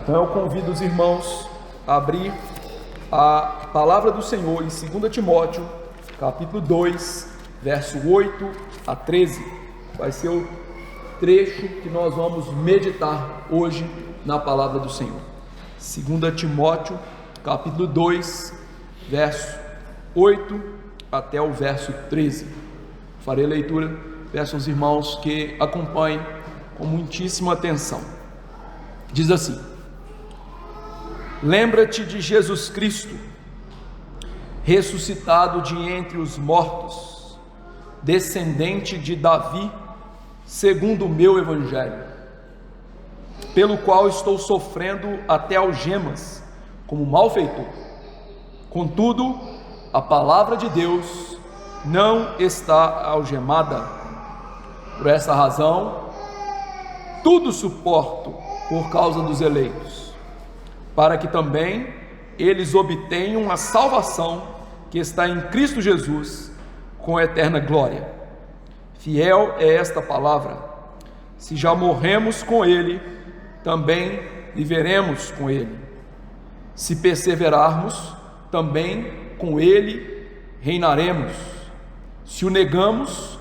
Então eu convido os irmãos a abrir a palavra do Senhor em 2 Timóteo, capítulo 2, verso 8 a 13. Vai ser o trecho que nós vamos meditar hoje na palavra do Senhor. 2 Timóteo, capítulo 2, verso 8 até o verso 13. Farei a leitura, peço aos irmãos que acompanhem com muitíssima atenção. Diz assim: lembra-te de Jesus Cristo, ressuscitado de entre os mortos, descendente de Davi, segundo o meu evangelho, pelo qual estou sofrendo até algemas, como malfeitor. Contudo, a palavra de Deus não está algemada. Por essa razão, tudo suporto por causa dos eleitos, para que também eles obtenham a salvação que está em Cristo Jesus, com eterna glória. Fiel é esta palavra: se já morremos com Ele, também viveremos com Ele. Se perseverarmos, também com Ele reinaremos. Se o negamos,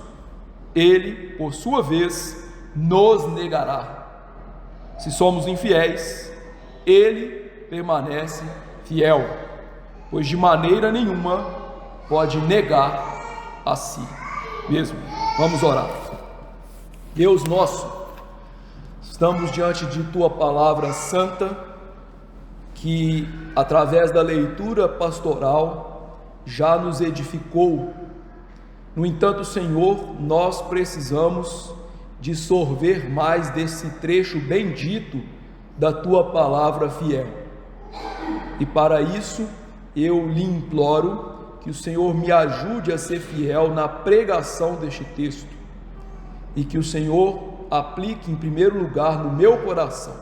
Ele, por sua vez, nos negará. Se somos infiéis, Ele permanece fiel, pois de maneira nenhuma pode negar a si mesmo. Vamos orar. Deus nosso, estamos diante de Tua palavra santa, que através da leitura pastoral já nos edificou. No entanto, Senhor, nós precisamos de sorver mais desse trecho bendito da Tua palavra fiel. E para isso eu lhe imploro que o Senhor me ajude a ser fiel na pregação deste texto, e que o Senhor aplique em primeiro lugar no meu coração,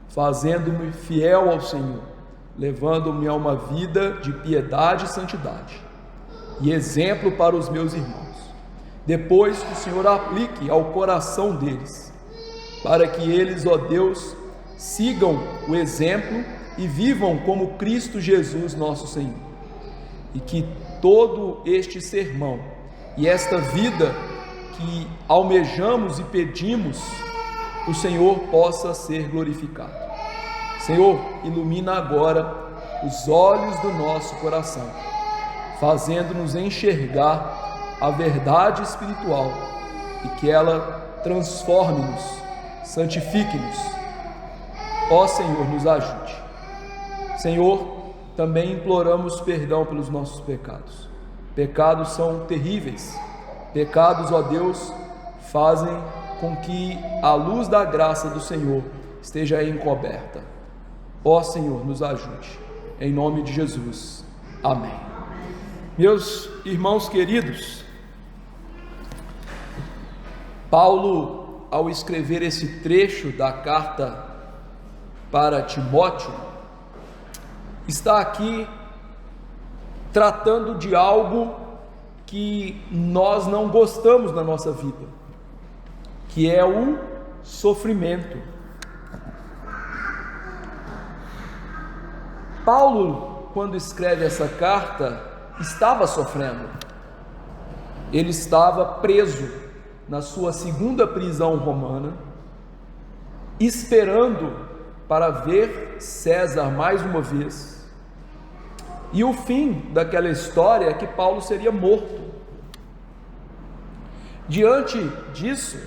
fazendo-me fiel ao Senhor, levando-me a uma vida de piedade e santidade, e exemplo para os meus irmãos. Depois que o Senhor aplique ao coração deles, para que eles, ó Deus, sigam o exemplo e vivam como Cristo Jesus nosso Senhor, e que todo este sermão e esta vida que almejamos e pedimos, o Senhor possa ser glorificado. Senhor, ilumina agora os olhos do nosso coração, fazendo-nos enxergar a verdade espiritual, e que ela transforme-nos, santifique-nos. Ó Senhor, nos ajude. Senhor, também imploramos perdão pelos nossos pecados. Pecados são terríveis. Pecados, ó Deus, fazem com que a luz da graça do Senhor esteja encoberta. Ó Senhor, nos ajude. Em nome de Jesus. Amém. Meus irmãos queridos, Paulo, ao escrever esse trecho da carta para Timóteo, está aqui tratando de algo que nós não gostamos na nossa vida, que é o sofrimento. Paulo, quando escreve essa carta, estava sofrendo. Ele estava preso na sua segunda prisão romana, esperando para ver César mais uma vez. E o fim daquela história é que Paulo seria morto. Diante disso,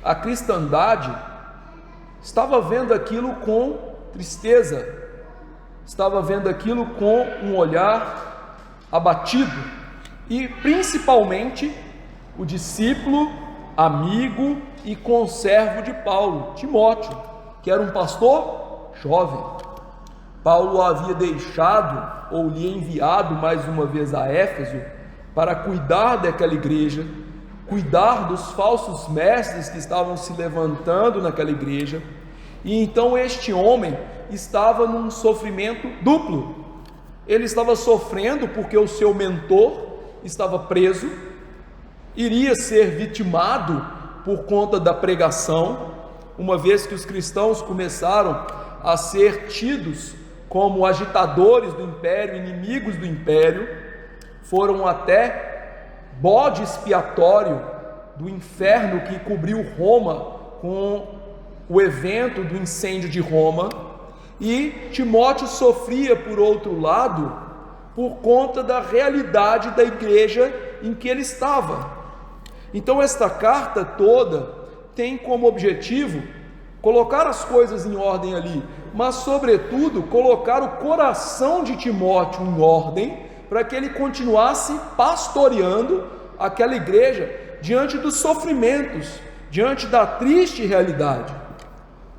a cristandade estava vendo aquilo com tristeza, estava vendo aquilo com um olhar abatido, e principalmente o discípulo, amigo e conservo de Paulo, Timóteo, que era um pastor jovem. Paulo o havia deixado, ou lhe enviado mais uma vez a Éfeso, para cuidar daquela igreja, cuidar dos falsos mestres que estavam se levantando naquela igreja. E então este homem estava num sofrimento duplo. Ele estava sofrendo porque o seu mentor estava preso, iria ser vitimado por conta da pregação, uma vez que os cristãos começaram a ser tidos como agitadores do império, inimigos do império, foram até bode expiatório do inferno que cobriu Roma com o evento do incêndio de Roma. E Timóteo sofria, por outro lado, por conta da realidade da igreja em que ele estava. Então esta carta toda tem como objetivo colocar as coisas em ordem ali, mas sobretudo colocar o coração de Timóteo em ordem, para que ele continuasse pastoreando aquela igreja diante dos sofrimentos, diante da triste realidade.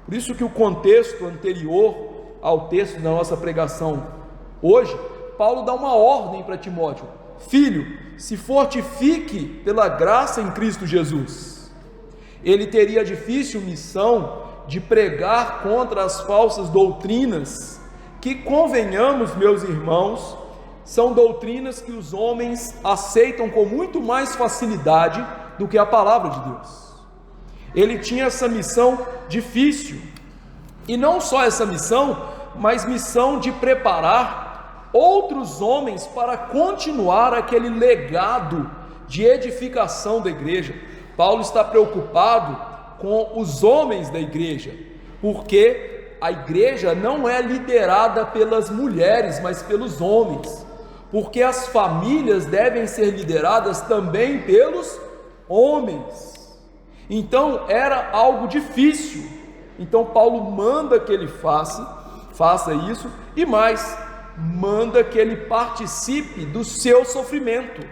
Por isso que o contexto anterior ao texto da nossa pregação hoje, Paulo dá uma ordem para Timóteo: filho, se fortifique pela graça em Cristo Jesus. Ele teria a difícil missão de pregar contra as falsas doutrinas, que, convenhamos, meus irmãos, são doutrinas que os homens aceitam com muito mais facilidade do que a palavra de Deus. Ele tinha essa missão difícil, e não só essa missão, mas missão de preparar outros homens para continuar aquele legado de edificação da igreja. Paulo está preocupado com os homens da igreja, porque a igreja não é liderada pelas mulheres, mas pelos homens, porque as famílias devem ser lideradas também pelos homens. Então era algo difícil. Então Paulo manda que ele faça isso, e mais, manda que ele participe do seu sofrimento,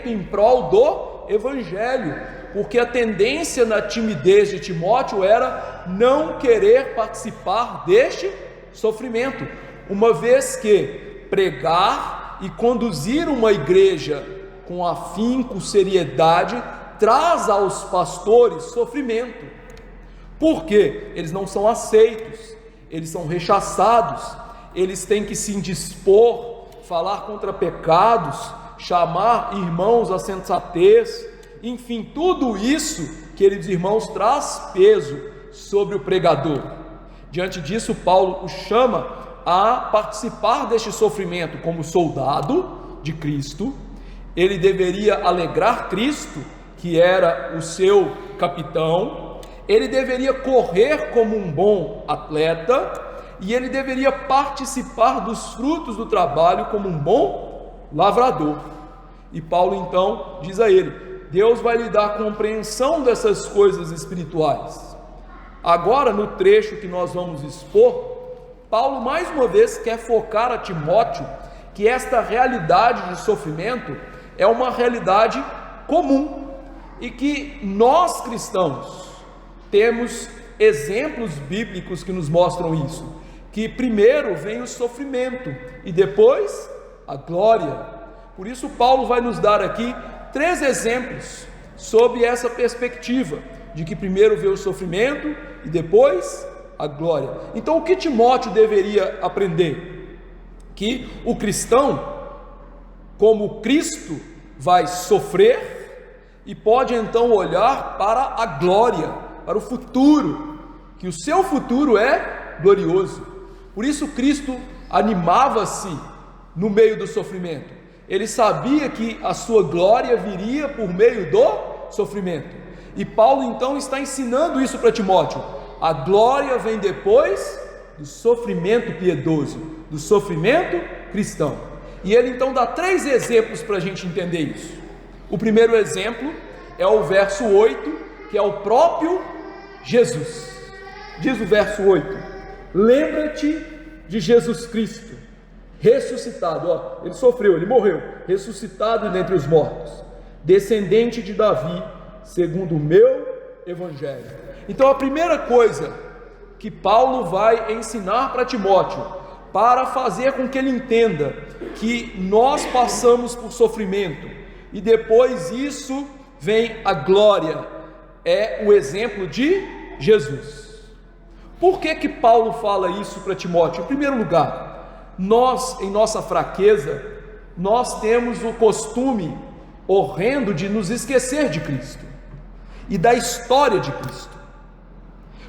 em prol do evangelho, porque a tendência na timidez de Timóteo era não querer participar deste sofrimento, uma vez que pregar e conduzir uma igreja com afinco, seriedade, traz aos pastores sofrimento, porque eles não são aceitos, eles são rechaçados, eles têm que se indispor, falar contra pecados, chamar irmãos à sensatez, enfim, tudo isso, queridos irmãos, traz peso sobre o pregador. Diante disso, Paulo o chama a participar deste sofrimento como soldado de Cristo. Ele deveria alegrar Cristo, que era o seu capitão, ele deveria correr como um bom atleta, e ele deveria participar dos frutos do trabalho como um bom lavrador. E Paulo então diz a ele: Deus vai lhe dar compreensão dessas coisas espirituais. Agora, no trecho que nós vamos expor, Paulo mais uma vez quer focar a Timóteo que esta realidade de sofrimento é uma realidade comum, e que nós cristãos temos exemplos bíblicos que nos mostram isso, que primeiro vem o sofrimento e depois a glória. Por isso Paulo vai nos dar aqui 3 exemplos sobre essa perspectiva, de que primeiro vem o sofrimento e depois a glória. Então o que Timóteo deveria aprender? Que o cristão, como Cristo, vai sofrer e pode então olhar para a glória, para o futuro, que o seu futuro é glorioso. Por isso Cristo animava-se no meio do sofrimento. Ele sabia que a sua glória viria por meio do sofrimento. E Paulo então está ensinando isso para Timóteo. A glória vem depois do sofrimento piedoso, do sofrimento cristão. E ele então dá 3 exemplos para a gente entender isso. O primeiro exemplo é o verso 8, que é o próprio Jesus. Diz o verso 8: lembra-te de Jesus Cristo, ressuscitado, ele sofreu, ele morreu, ressuscitado dentre os mortos, descendente de Davi, segundo o meu evangelho. Então a primeira coisa que Paulo vai ensinar para Timóteo, para fazer com que ele entenda que nós passamos por sofrimento e depois isso vem a glória, é o exemplo de Jesus. Por que Paulo fala isso para Timóteo? Em primeiro lugar, nós, em nossa fraqueza, nós temos o costume horrendo de nos esquecer de Cristo e da história de Cristo.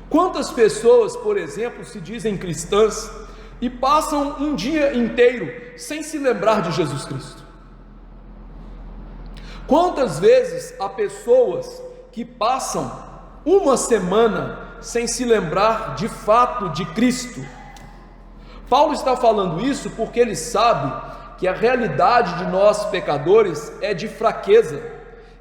Quantas pessoas, por exemplo, se dizem cristãs e passam um dia inteiro sem se lembrar de Jesus Cristo? Quantas vezes há pessoas que passam uma semana sem se lembrar de fato de Cristo? Paulo está falando isso porque ele sabe que a realidade de nós pecadores é de fraqueza,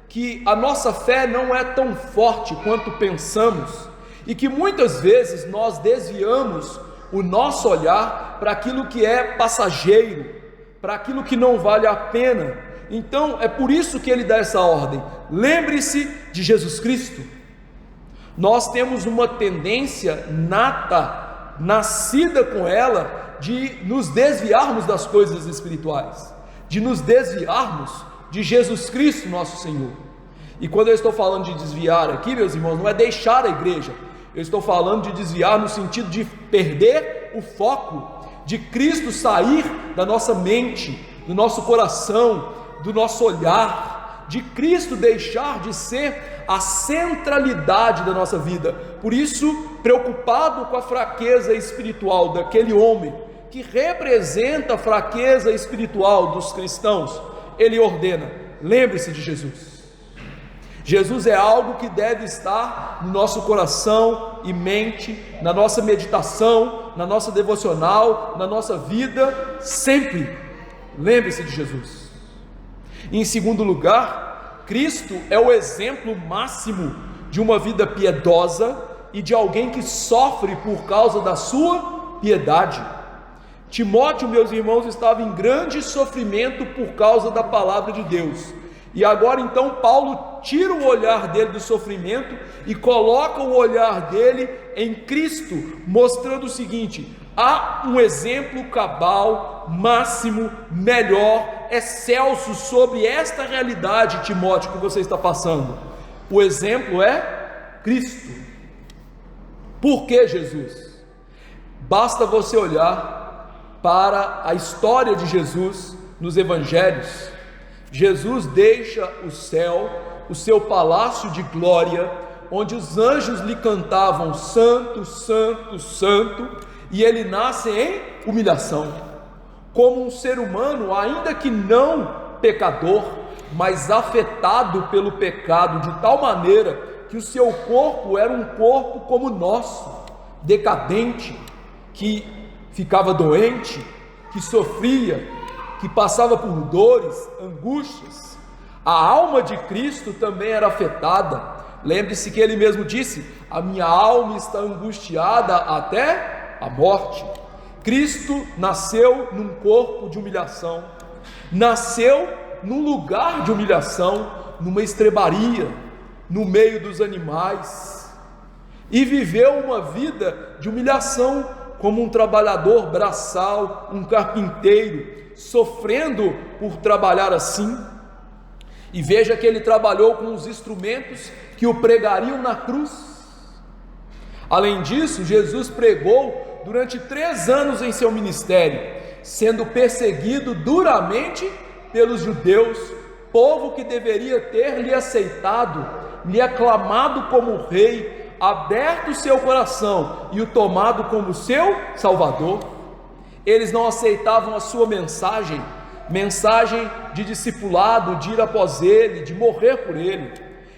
que a nossa fé não é tão forte quanto pensamos e que muitas vezes nós desviamos o nosso olhar para aquilo que é passageiro, para aquilo que não vale a pena. Então é por isso que ele dá essa ordem: lembre-se de Jesus Cristo. Nós temos uma tendência nata, nascida com ela, de nos desviarmos das coisas espirituais, de nos desviarmos de Jesus Cristo, nosso Senhor. E quando eu estou falando de desviar aqui, meus irmãos, não é deixar a igreja, eu estou falando de desviar no sentido de perder o foco, de Cristo sair da nossa mente, do nosso coração, do nosso olhar, de Cristo deixar de ser a centralidade da nossa vida. Por isso, preocupado com a fraqueza espiritual daquele homem, que representa a fraqueza espiritual dos cristãos, ele ordena: lembre-se de Jesus. Jesus é algo que deve estar no nosso coração e mente, na nossa meditação, na nossa devocional, na nossa vida, sempre. Lembre-se de Jesus. E em segundo lugar, Cristo é o exemplo máximo de uma vida piedosa e de alguém que sofre por causa da sua piedade. Timóteo, meus irmãos, estava em grande sofrimento por causa da palavra de Deus. E agora então Paulo tira o olhar dele do sofrimento e coloca o olhar dele em Cristo, mostrando o seguinte: há um exemplo cabal, máximo, melhor, excelso sobre esta realidade, Timóteo, que você está passando. O exemplo é Cristo. Por que Jesus? Basta você olhar para a história de Jesus nos evangelhos. Jesus deixa o céu, o seu palácio de glória, onde os anjos lhe cantavam santo, santo, santo, e ele nasce em humilhação, como um ser humano, ainda que não pecador, mas afetado pelo pecado de tal maneira que o seu corpo era um corpo como o nosso, decadente, que ficava doente, que sofria, que passava por dores, angústias. A alma de Cristo também era afetada. Lembre-se que ele mesmo disse: a minha alma está angustiada até a morte. Cristo nasceu num corpo de humilhação, nasceu num lugar de humilhação, numa estrebaria, no meio dos animais, e viveu uma vida de humilhação como um trabalhador braçal, um carpinteiro, sofrendo por trabalhar assim. E veja que ele trabalhou com os instrumentos que o pregariam na cruz. Além disso, Jesus pregou durante 3 anos em seu ministério, sendo perseguido duramente pelos judeus, povo que deveria ter lhe aceitado, lhe aclamado como rei, aberto seu coração e o tomado como seu Salvador. Eles não aceitavam a sua mensagem de discipulado, de ir após ele, de morrer por ele.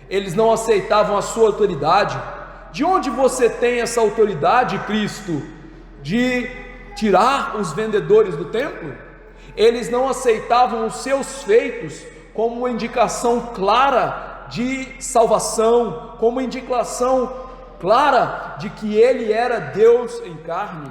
Eles não aceitavam a sua autoridade. De onde você tem essa autoridade, Cristo, de tirar os vendedores do templo? Eles não aceitavam os seus feitos como uma indicação clara de salvação, como uma indicação clara de que ele era Deus em carne.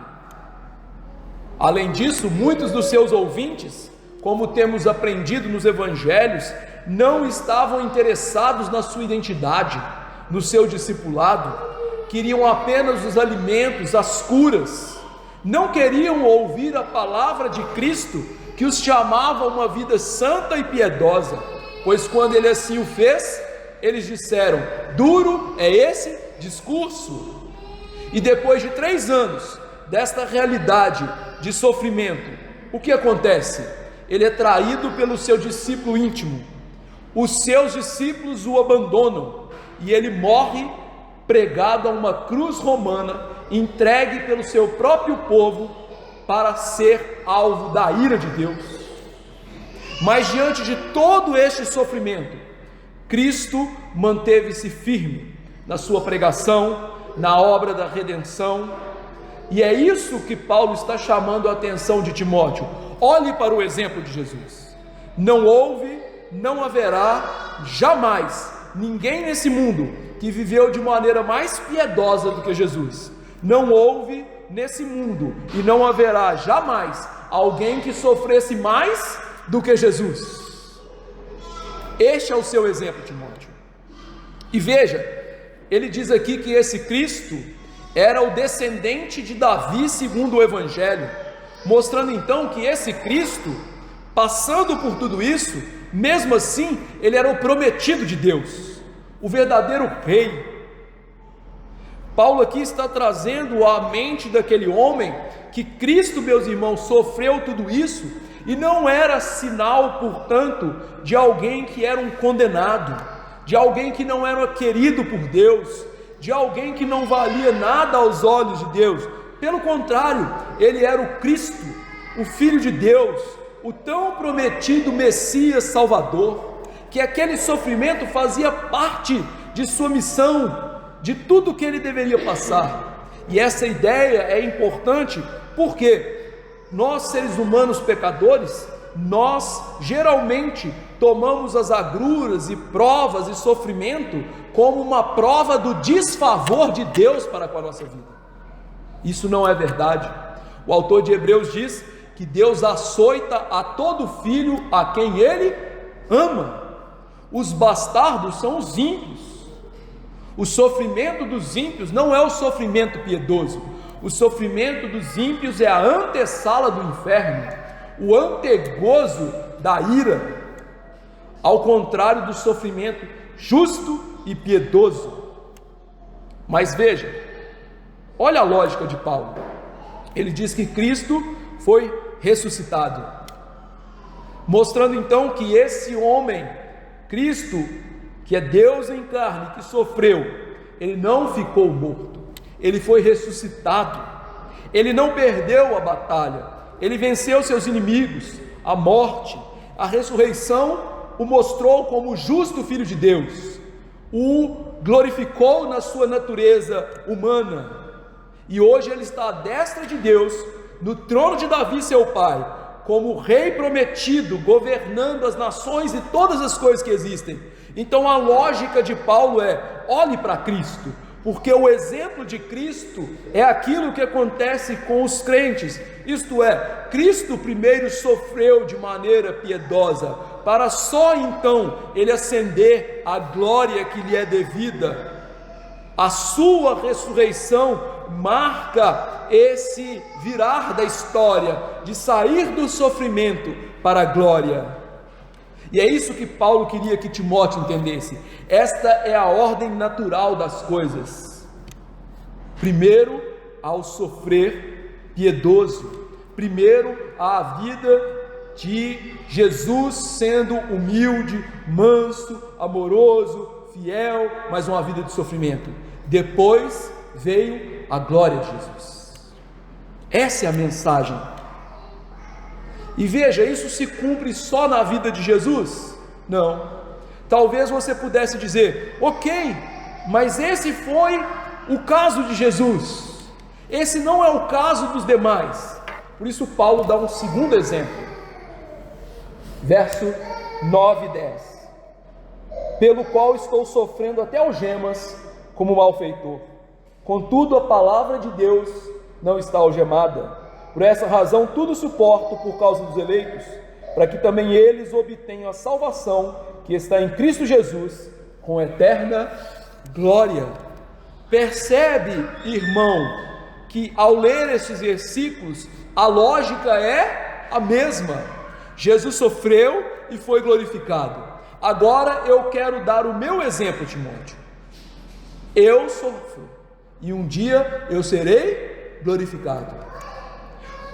Além disso, muitos dos seus ouvintes, como temos aprendido nos evangelhos, não estavam interessados na sua identidade, no seu discipulado, queriam apenas os alimentos, as curas, não queriam ouvir a palavra de Cristo, que os chamava a uma vida santa e piedosa, pois quando ele assim o fez, eles disseram: duro é esse discurso. E depois de 3 anos desta realidade de sofrimento, o que acontece? Ele é traído pelo seu discípulo íntimo, os seus discípulos o abandonam, e ele morre pregado a uma cruz romana, entregue pelo seu próprio povo para ser alvo da ira de Deus. Mas diante de todo este sofrimento, Cristo manteve-se firme na sua pregação, na obra da redenção, e é isso que Paulo está chamando a atenção de Timóteo. Olhe para o exemplo de Jesus. Não houve, não haverá jamais ninguém nesse mundo que viveu de maneira mais piedosa do que Jesus. Não houve nesse mundo e não haverá jamais alguém que sofresse mais do que Jesus. Este é o seu exemplo, Timóteo. E veja, ele diz aqui que esse Cristo era o descendente de Davi segundo o Evangelho, mostrando então que esse Cristo, passando por tudo isso, mesmo assim, ele era o prometido de Deus, o verdadeiro rei. Paulo aqui está trazendo à mente daquele homem que Cristo, meus irmãos, sofreu tudo isso, e não era sinal, portanto, de alguém que era um condenado, de alguém que não era querido por Deus, de alguém que não valia nada aos olhos de Deus. Pelo contrário, ele era o Cristo, o Filho de Deus, o tão prometido Messias Salvador, que aquele sofrimento fazia parte de sua missão, de tudo que ele deveria passar. E essa ideia é importante porque nós, seres humanos pecadores, nós geralmente tomamos as agruras e provas e sofrimento como uma prova do desfavor de Deus para com a nossa vida. Isso não é verdade. O autor de Hebreus diz que Deus açoita a todo filho a quem ele ama. Os bastardos são os ímpios. O sofrimento dos ímpios não é o sofrimento piedoso. O sofrimento dos ímpios é a antessala do inferno, o antegozo da ira, ao contrário do sofrimento justo e piedoso. Mas veja, olha a lógica de Paulo. Ele diz que Cristo foi ressuscitado, mostrando então que esse homem, Cristo, que é Deus em carne, que sofreu, ele não ficou morto, ele foi ressuscitado, ele não perdeu a batalha, ele venceu seus inimigos, a morte. A ressurreição o mostrou como o justo Filho de Deus, o glorificou na sua natureza humana, e hoje ele está à destra de Deus, no trono de Davi seu pai, como o rei prometido, governando as nações e todas as coisas que existem. Então a lógica de Paulo é: olhe para Cristo, porque o exemplo de Cristo é aquilo que acontece com os crentes, isto é, Cristo primeiro sofreu de maneira piedosa, para só então ele ascender à glória que lhe é devida. A sua ressurreição marca esse virar da história, de sair do sofrimento para a glória. E é isso que Paulo queria que Timóteo entendesse. Esta é a ordem natural das coisas. Primeiro, ao sofrer piedoso. Primeiro, a vida de Jesus sendo humilde, manso, amoroso, fiel, mas uma vida de sofrimento. Depois veio a glória de Jesus. Essa é a mensagem. E veja, isso se cumpre só na vida de Jesus? Não. Talvez você pudesse dizer: ok, mas esse foi o caso de Jesus, esse não é o caso dos demais. Por isso Paulo dá um segundo exemplo, verso 9 e 10: pelo qual estou sofrendo até algemas como malfeitor, contudo a palavra de Deus não está algemada. Por essa razão tudo suporto por causa dos eleitos, para que também eles obtenham a salvação que está em Cristo Jesus, com eterna glória. Percebe, irmão, que ao ler esses versículos, a lógica é a mesma. Jesus sofreu e foi glorificado. Agora eu quero dar o meu exemplo, Timóteo. Eu sofro e um dia eu serei glorificado.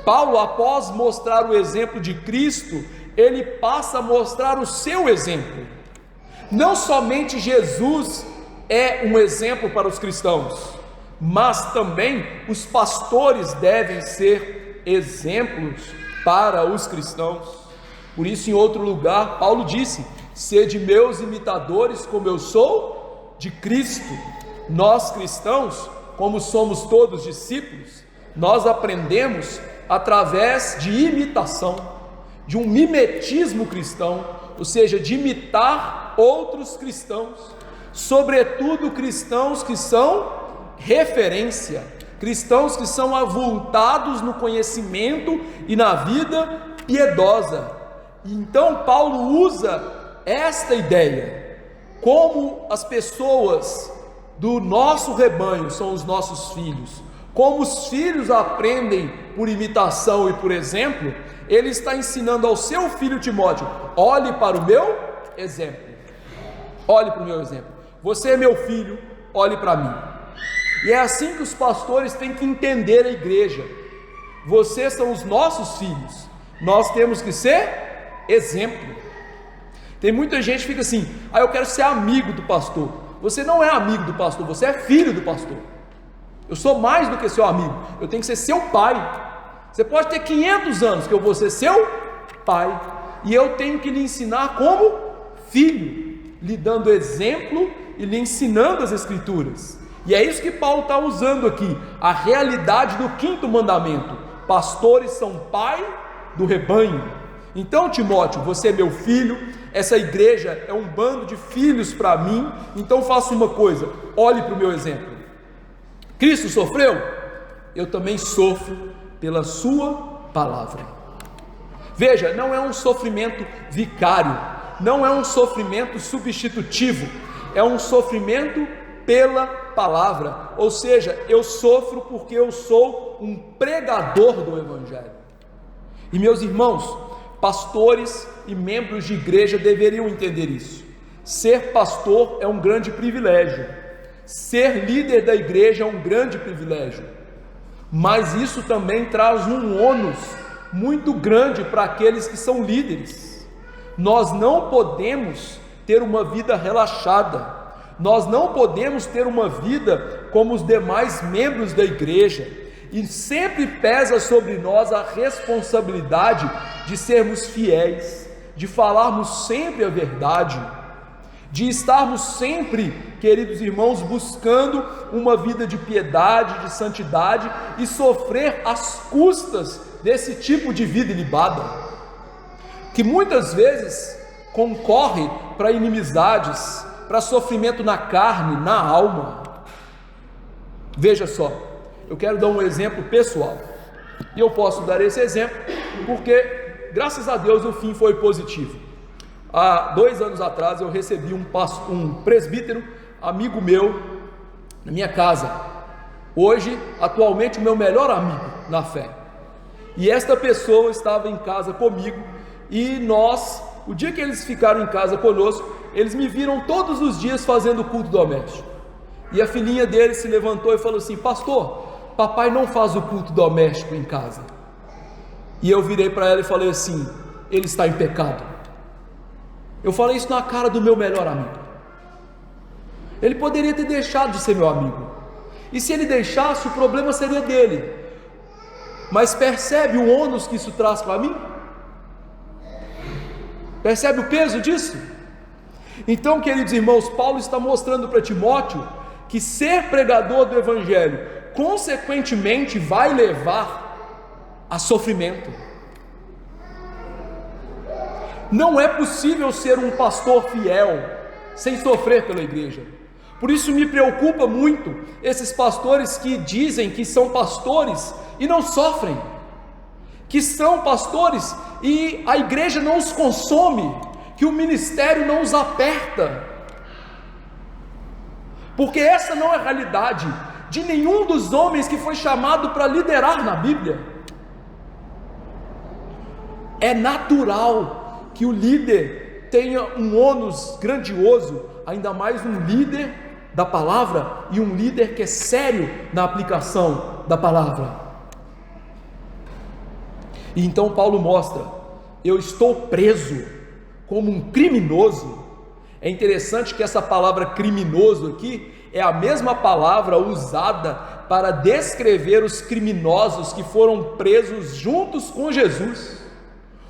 Paulo, após mostrar o exemplo de Cristo, ele passa a mostrar o seu exemplo. Não somente Jesus é um exemplo para os cristãos, mas também os pastores devem ser exemplos para os cristãos. Por isso, em outro lugar, Paulo disse: sede meus imitadores, como eu sou de Cristo. Nós cristãos, como somos todos discípulos, nós aprendemos através de imitação, de um mimetismo cristão, ou seja, de imitar outros cristãos, sobretudo cristãos que são referência, cristãos que são avultados no conhecimento e na vida piedosa. Então Paulo usa esta ideia, como as pessoas do nosso rebanho são os nossos filhos, como os filhos aprendem por imitação e por exemplo, ele está ensinando ao seu filho Timóteo: olhe para o meu exemplo, olhe para o meu exemplo, você é meu filho, olhe para mim. E é assim que os pastores têm que entender a igreja: vocês são os nossos filhos, nós temos que ser exemplo. Tem muita gente que fica assim: eu quero ser amigo do pastor. Você não é amigo do pastor, você é filho do pastor. Eu sou mais do que seu amigo, eu tenho que ser seu pai. Você pode ter 500 anos que eu vou ser seu pai, e eu tenho que lhe ensinar como filho, lhe dando exemplo e lhe ensinando as escrituras. E é isso que Paulo está usando aqui, a realidade do 5º mandamento: pastores são pai do rebanho. Então, Timóteo, você é meu filho, essa igreja é um bando de filhos para mim, então faça uma coisa: olhe para o meu exemplo. Cristo sofreu, eu também sofro pela sua palavra. Veja, não é um sofrimento vicário, não é um sofrimento substitutivo, é um sofrimento pela palavra, ou seja, eu sofro porque eu sou um pregador do evangelho. E meus irmãos, pastores e membros de igreja deveriam entender isso. Ser pastor é um grande privilégio, ser líder da igreja é um grande privilégio, mas isso também traz um ônus muito grande para aqueles que são líderes. Nós não podemos ter uma vida relaxada, nós não podemos ter uma vida como os demais membros da igreja, e sempre pesa sobre nós a responsabilidade de sermos fiéis, de falarmos sempre a verdade, de estarmos sempre, queridos irmãos, buscando uma vida de piedade, de santidade, e sofrer as custas desse tipo de vida ilibada, que muitas vezes concorre para inimizades, para sofrimento na carne, na alma. Veja só, eu quero dar um exemplo pessoal, e eu posso dar esse exemplo porque, graças a Deus, o fim foi positivo. Há 2 anos atrás eu recebi um presbítero, amigo meu, na minha casa, hoje, atualmente, o meu melhor amigo na fé, e esta pessoa estava em casa comigo, e nós, o dia que eles ficaram em casa conosco, eles me viram todos os dias fazendo culto doméstico, e a filhinha dele se levantou e falou assim: pastor, papai não faz o culto doméstico em casa. E eu virei para ela e falei assim: ele está em pecado. Eu falei isso na cara do meu melhor amigo. Ele poderia ter deixado de ser meu amigo, e se ele deixasse, o problema seria dele, mas percebe o ônus que isso traz para mim? Percebe o peso disso? Então, queridos irmãos, Paulo está mostrando para Timóteo que ser pregador do evangelho consequentemente vai levar a sofrimento. Não é possível ser um pastor fiel sem sofrer pela igreja. Por isso me preocupa muito esses pastores que dizem que são pastores e não sofrem, que são pastores e a igreja não os consome, que o ministério não os aperta, porque essa não é a realidade de nenhum dos homens que foi chamado para liderar na Bíblia. É natural que o líder tenha um ônus grandioso, ainda mais um líder da palavra e um líder que é sério na aplicação da palavra. E então Paulo mostra: eu estou preso como um criminoso. É interessante que essa palavra criminoso aqui é a mesma palavra usada para descrever os criminosos que foram presos juntos com Jesus.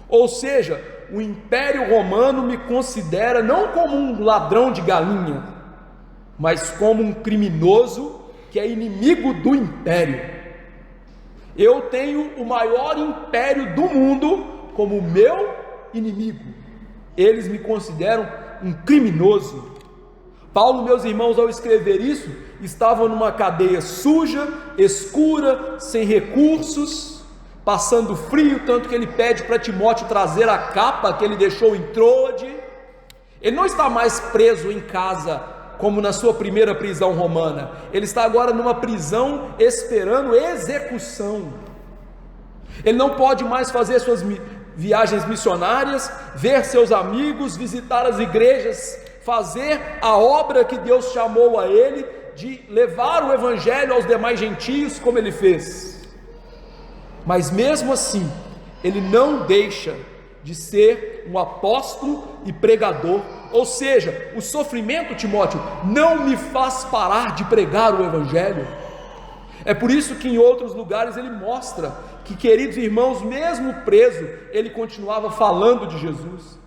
Ou seja, o Império Romano me considera não como um ladrão de galinha, mas como um criminoso que é inimigo do império. Eu tenho o maior império do mundo como meu inimigo. Eles me consideram um criminoso. Paulo, meus irmãos, ao escrever isso, estava numa cadeia suja, escura, sem recursos, passando frio, tanto que ele pede para Timóteo trazer a capa que ele deixou em Troade. Ele não está mais preso em casa, como na sua primeira prisão romana. Ele está agora numa prisão esperando execução. Ele não pode mais fazer suas viagens missionárias, ver seus amigos, visitar as igrejas, fazer a obra que Deus chamou a ele de levar o evangelho aos demais gentios, como ele fez. Mas mesmo assim, ele não deixa de ser um apóstolo e pregador. Ou seja, o sofrimento, Timóteo, não me faz parar de pregar o evangelho. É por isso que em outros lugares ele mostra que, queridos irmãos, mesmo preso, ele continuava falando de Jesus.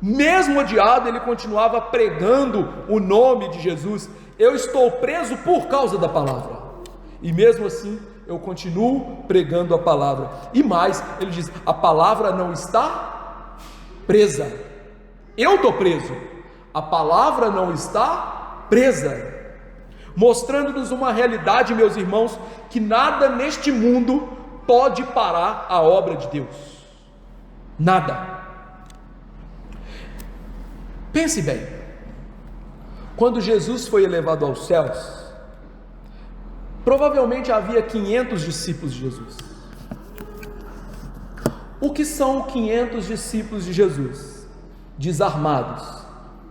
Mesmo odiado, ele continuava pregando o nome de Jesus. Eu estou preso por causa da palavra, e mesmo assim eu continuo pregando a palavra. E mais, ele diz: a palavra não está presa, eu estou preso, a palavra não está presa, mostrando-nos uma realidade, meus irmãos, que nada neste mundo pode parar a obra de Deus, nada. Pense bem, quando Jesus foi elevado aos céus, provavelmente havia 500 discípulos de Jesus. O que são 500 discípulos de Jesus? Desarmados,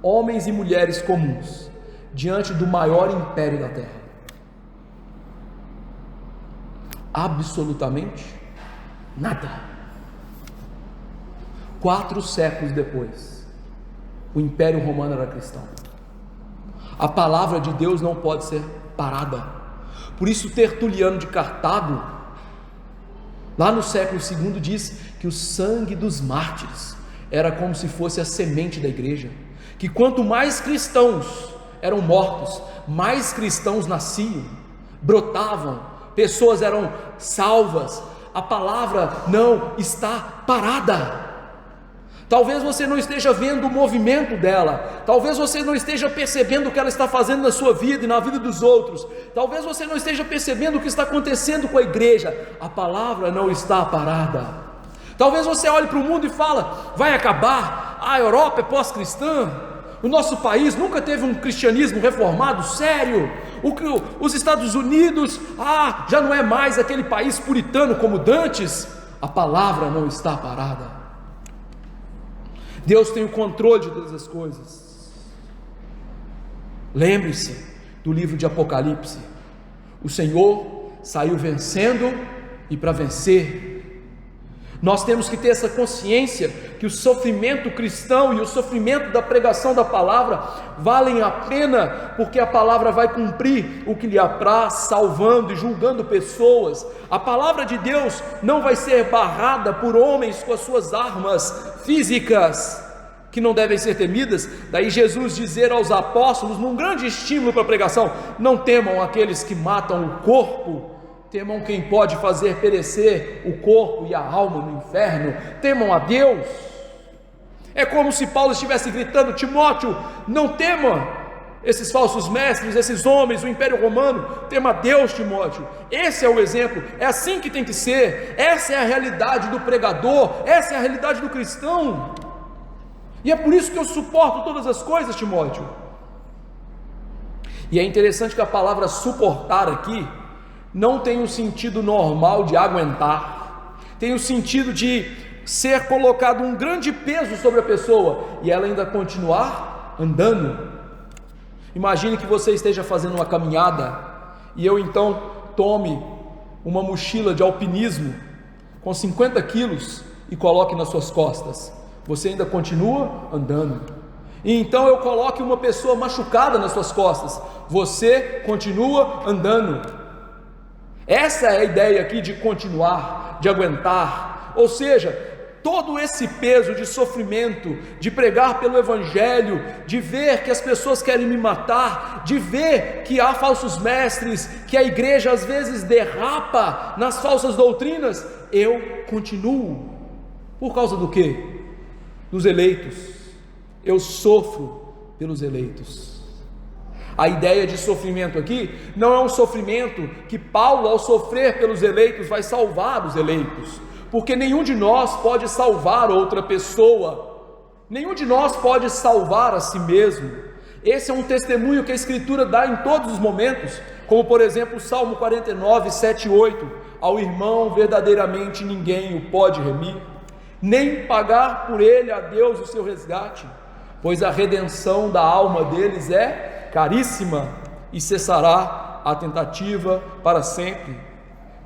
homens e mulheres comuns, diante do maior império da terra. Absolutamente nada. 4 séculos depois, o Império Romano era cristão. A palavra de Deus não pode ser parada. Por isso Tertuliano de Cartago, lá no século II, diz que o sangue dos mártires era como se fosse a semente da igreja, que quanto mais cristãos eram mortos, mais cristãos nasciam, brotavam, pessoas eram salvas. A palavra não está parada. Talvez você não esteja vendo o movimento dela, talvez você não esteja percebendo o que ela está fazendo na sua vida e na vida dos outros, talvez você não esteja percebendo o que está acontecendo com a igreja. A palavra não está parada. Talvez você olhe para o mundo e fala: vai acabar, a Europa é pós-cristã, o nosso país nunca teve um cristianismo reformado sério, os Estados Unidos, já não é mais aquele país puritano como dantes. A palavra não está parada. Deus tem o controle de todas as coisas. Lembre-se do livro de Apocalipse: o Senhor saiu vencendo e para vencer. Nós temos que ter essa consciência que o sofrimento cristão e o sofrimento da pregação da palavra valem a pena, porque a palavra vai cumprir o que lhe apraz, salvando e julgando pessoas. A palavra de Deus não vai ser barrada por homens com as suas armas físicas, que não devem ser temidas. Daí Jesus dizer aos apóstolos, num grande estímulo para a pregação: não temam aqueles que matam o corpo, temam quem pode fazer perecer o corpo e a alma no inferno. Temam a Deus. É como se Paulo estivesse gritando: Timóteo, não tema esses falsos mestres, esses homens, o Império Romano. Tema a Deus, Timóteo. Esse é o exemplo, é assim que tem que ser. Essa é a realidade do pregador, essa é a realidade do cristão. E é por isso que eu suporto todas as coisas, Timóteo. E é interessante que a palavra suportar aqui não tem o sentido normal de aguentar, tem o sentido de ser colocado um grande peso sobre a pessoa e ela ainda continuar andando. Imagine que você esteja fazendo uma caminhada e eu então tome uma mochila de alpinismo com 50 quilos e coloque nas suas costas. Você ainda continua andando. e então eu coloque uma pessoa machucada nas suas costas, você continua andando. Essa é a ideia aqui de continuar, de aguentar, ou seja, todo esse peso de sofrimento, de pregar pelo Evangelho, de ver que as pessoas querem me matar, de ver que há falsos mestres, que a igreja às vezes derrapa nas falsas doutrinas, eu continuo. Por causa do quê? Dos eleitos. Eu sofro pelos eleitos. A ideia de sofrimento aqui não é um sofrimento que Paulo, ao sofrer pelos eleitos, vai salvar os eleitos, porque nenhum de nós pode salvar outra pessoa, nenhum de nós pode salvar a si mesmo. Esse é um testemunho que a Escritura dá em todos os momentos, como por exemplo o Salmo 49, 7 e 8, ao irmão verdadeiramente ninguém o pode remir, nem pagar por ele a Deus o seu resgate, pois a redenção da alma deles é caríssima, e cessará a tentativa para sempre.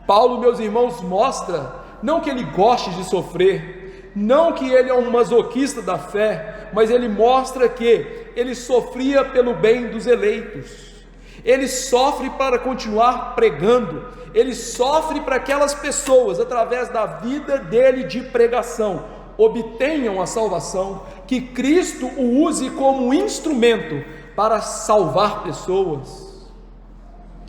Paulo, meus irmãos, mostra não que ele goste de sofrer, não que ele é um masoquista da fé, mas ele mostra que ele sofria pelo bem dos eleitos. Ele sofre para continuar pregando, ele sofre para que aquelas pessoas, através da vida dele de pregação, obtenham a salvação, que Cristo o use como instrumento para salvar pessoas.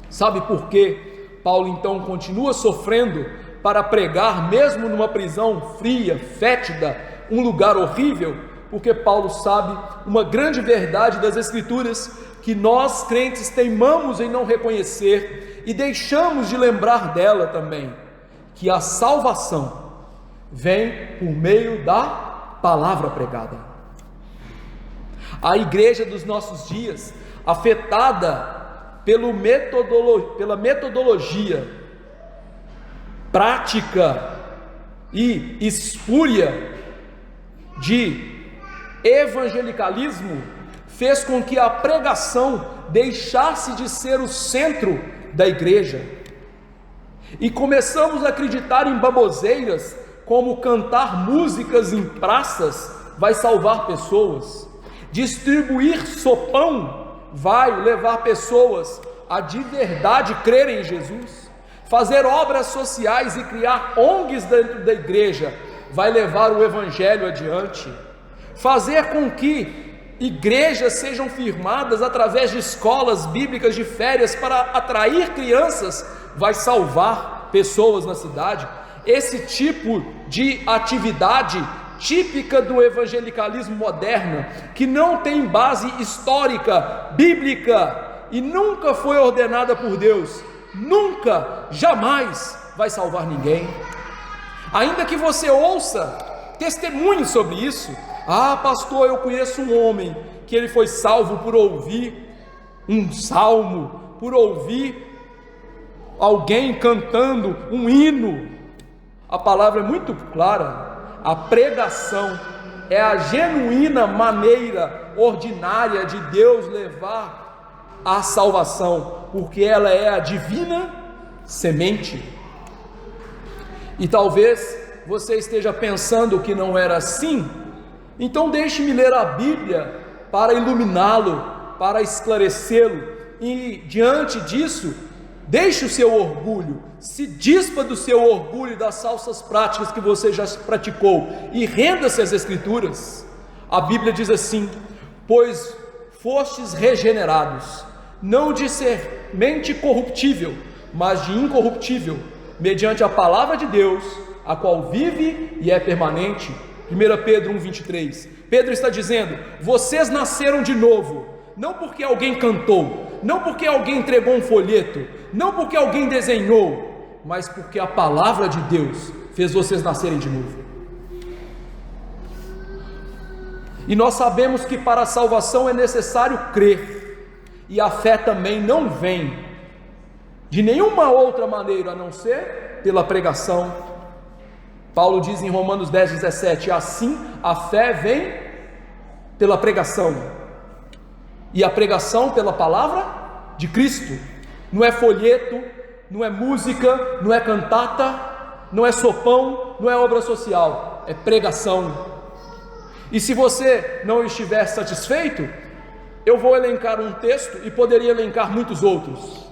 Sabe por quê? Paulo então continua sofrendo para pregar, mesmo numa prisão fria, fétida, um lugar horrível, porque Paulo sabe uma grande verdade das Escrituras, que nós crentes teimamos em não reconhecer, e deixamos de lembrar dela também, que a salvação vem por meio da palavra pregada. A igreja dos nossos dias, afetada pela metodologia prática e espúria de evangelicalismo, fez com que a pregação deixasse de ser o centro da igreja, e começamos a acreditar em baboseiras, como cantar músicas em praças vai salvar pessoas, distribuir sopão vai levar pessoas a de verdade crerem em Jesus, fazer obras sociais e criar ONGs dentro da igreja vai levar o evangelho adiante, fazer com que igrejas sejam firmadas através de escolas bíblicas de férias para atrair crianças vai salvar pessoas na cidade. Esse tipo de atividade típica do evangelicalismo moderno, que não tem base histórica, bíblica, e nunca foi ordenada por Deus, nunca, jamais vai salvar ninguém. Ainda que você ouça testemunhos sobre isso, pastor, eu conheço um homem que ele foi salvo por ouvir um salmo, por ouvir alguém cantando um hino. A palavra é muito clara, a pregação é a genuína maneira ordinária de Deus levar a salvação, porque ela é a divina semente. E talvez você esteja pensando que não era assim, então deixe-me ler a Bíblia para iluminá-lo, para esclarecê-lo, e diante disso, deixe o seu orgulho, se dispa do seu orgulho e das falsas práticas que você já praticou, e renda-se às Escrituras. A Bíblia diz assim: pois fostes regenerados, não de semente corruptível, mas de incorruptível, mediante a palavra de Deus, a qual vive e é permanente. 1 Pedro 1,23, Pedro está dizendo: vocês nasceram de novo, não porque alguém cantou, não porque alguém entregou um folheto, não porque alguém desenhou, mas porque a palavra de Deus fez vocês nascerem de novo. E nós sabemos que para a salvação é necessário crer, e a fé também não vem de nenhuma outra maneira a não ser pela pregação. Paulo diz em Romanos 10,17, assim a fé vem pela pregação, e a pregação pela palavra de Cristo. Não é folheto, não é música, não é cantata, não é sopão, não é obra social, é pregação. E se você não estiver satisfeito, eu vou elencar um texto e poderia elencar muitos outros.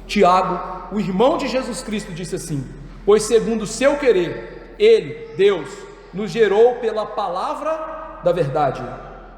Tiago, o irmão de Jesus Cristo, disse assim: pois segundo o seu querer, Ele, Deus, nos gerou pela palavra da verdade,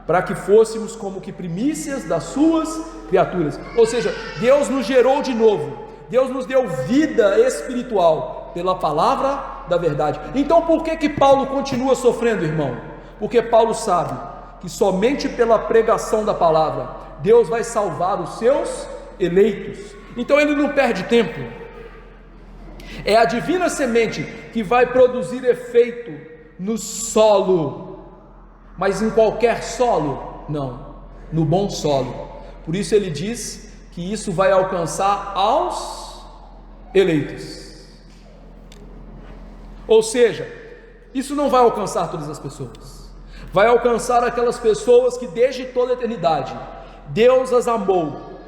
para que fôssemos como que primícias das suas criaturas. Ou seja, Deus nos gerou de novo, Deus nos deu vida espiritual pela palavra da verdade. Então por que Paulo continua sofrendo, irmão? Porque Paulo sabe que somente pela pregação da palavra Deus vai salvar os seus eleitos. Então ele não perde tempo. É a divina semente que vai produzir efeito no solo, mas em qualquer solo? Não, no bom solo. Por isso ele diz que isso vai alcançar aos eleitos. Ou seja, isso não vai alcançar todas as pessoas, vai alcançar aquelas pessoas que desde toda a eternidade Deus as amou,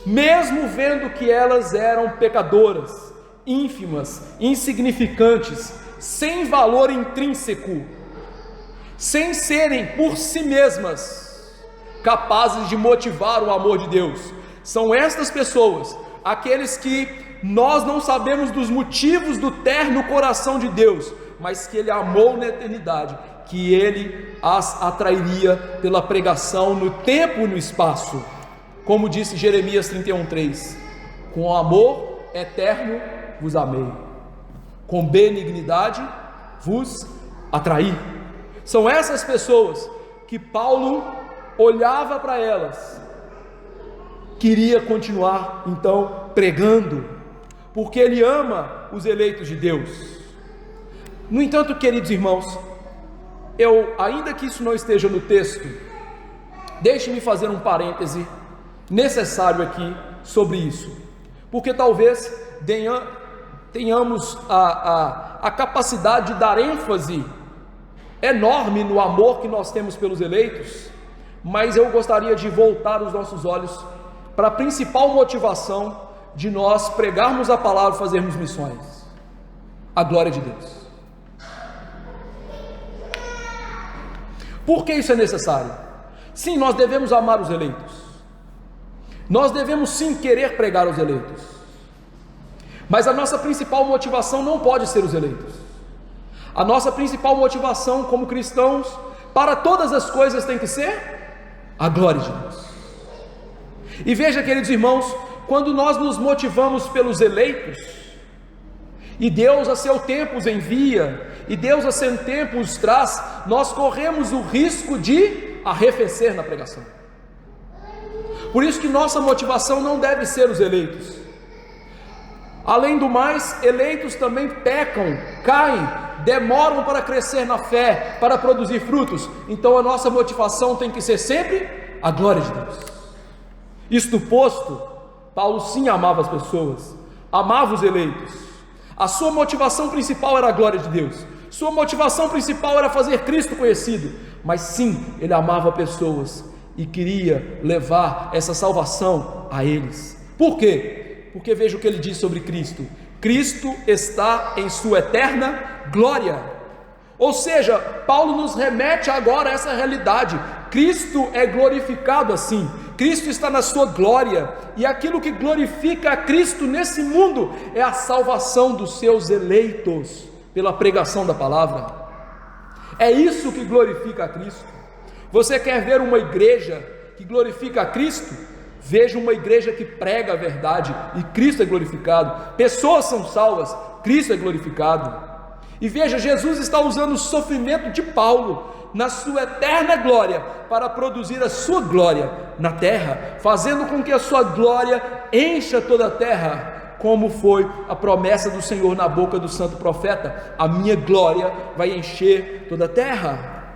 mesmo vendo que elas eram pecadoras, ínfimas, insignificantes, sem valor intrínseco, sem serem por si mesmas capazes de motivar o amor de Deus. São estas pessoas, aqueles que nós não sabemos dos motivos do terno coração de Deus, mas que Ele amou na eternidade, que Ele as atrairia pela pregação no tempo e no espaço. Como disse Jeremias 31:3, com amor eterno vos amei, com benignidade vos atraí. São essas pessoas que Paulo olhava para elas, queria continuar então pregando, porque ele ama os eleitos de Deus. No entanto, queridos irmãos, ainda que isso não esteja no texto, deixe-me fazer um parêntese necessário aqui sobre isso, porque talvez tenhamos a capacidade de dar ênfase enorme no amor que nós temos pelos eleitos, mas eu gostaria de voltar os nossos olhos para a principal motivação de nós pregarmos a palavra e fazermos missões: a glória de Deus. Por que isso é necessário? Sim, nós devemos amar os eleitos, nós devemos sim querer pregar os eleitos, mas a nossa principal motivação não pode ser os eleitos. A nossa principal motivação como cristãos, para todas as coisas, tem que ser a glória de Deus. E veja, queridos irmãos, quando nós nos motivamos pelos eleitos, e Deus a seu tempo os envia, e Deus a seu tempo os traz, nós corremos o risco de arrefecer na pregação. Por isso que nossa motivação não deve ser os eleitos. Além do mais, eleitos também pecam, caem, demoram para crescer na fé, para produzir frutos. Então a nossa motivação tem que ser sempre a glória de Deus. Isto posto, Paulo sim amava as pessoas, amava os eleitos. A sua motivação principal era a glória de Deus, sua motivação principal era fazer Cristo conhecido, mas sim, ele amava pessoas e queria levar essa salvação a eles. Por quê? Porque veja o que ele diz sobre Cristo: Cristo está em sua eterna glória. Ou seja, Paulo nos remete agora a essa realidade: Cristo é glorificado assim, Cristo está na sua glória, e aquilo que glorifica a Cristo nesse mundo é a salvação dos seus eleitos pela pregação da palavra. É isso que glorifica a Cristo. Você quer ver uma igreja que glorifica a Cristo? Veja uma igreja que prega a verdade e Cristo é glorificado, pessoas são salvas, Cristo é glorificado. E veja, Jesus está usando o sofrimento de Paulo na sua eterna glória para produzir a sua glória na terra, fazendo com que a sua glória encha toda a terra, como foi a promessa do Senhor na boca do santo profeta: a minha glória vai encher toda a terra.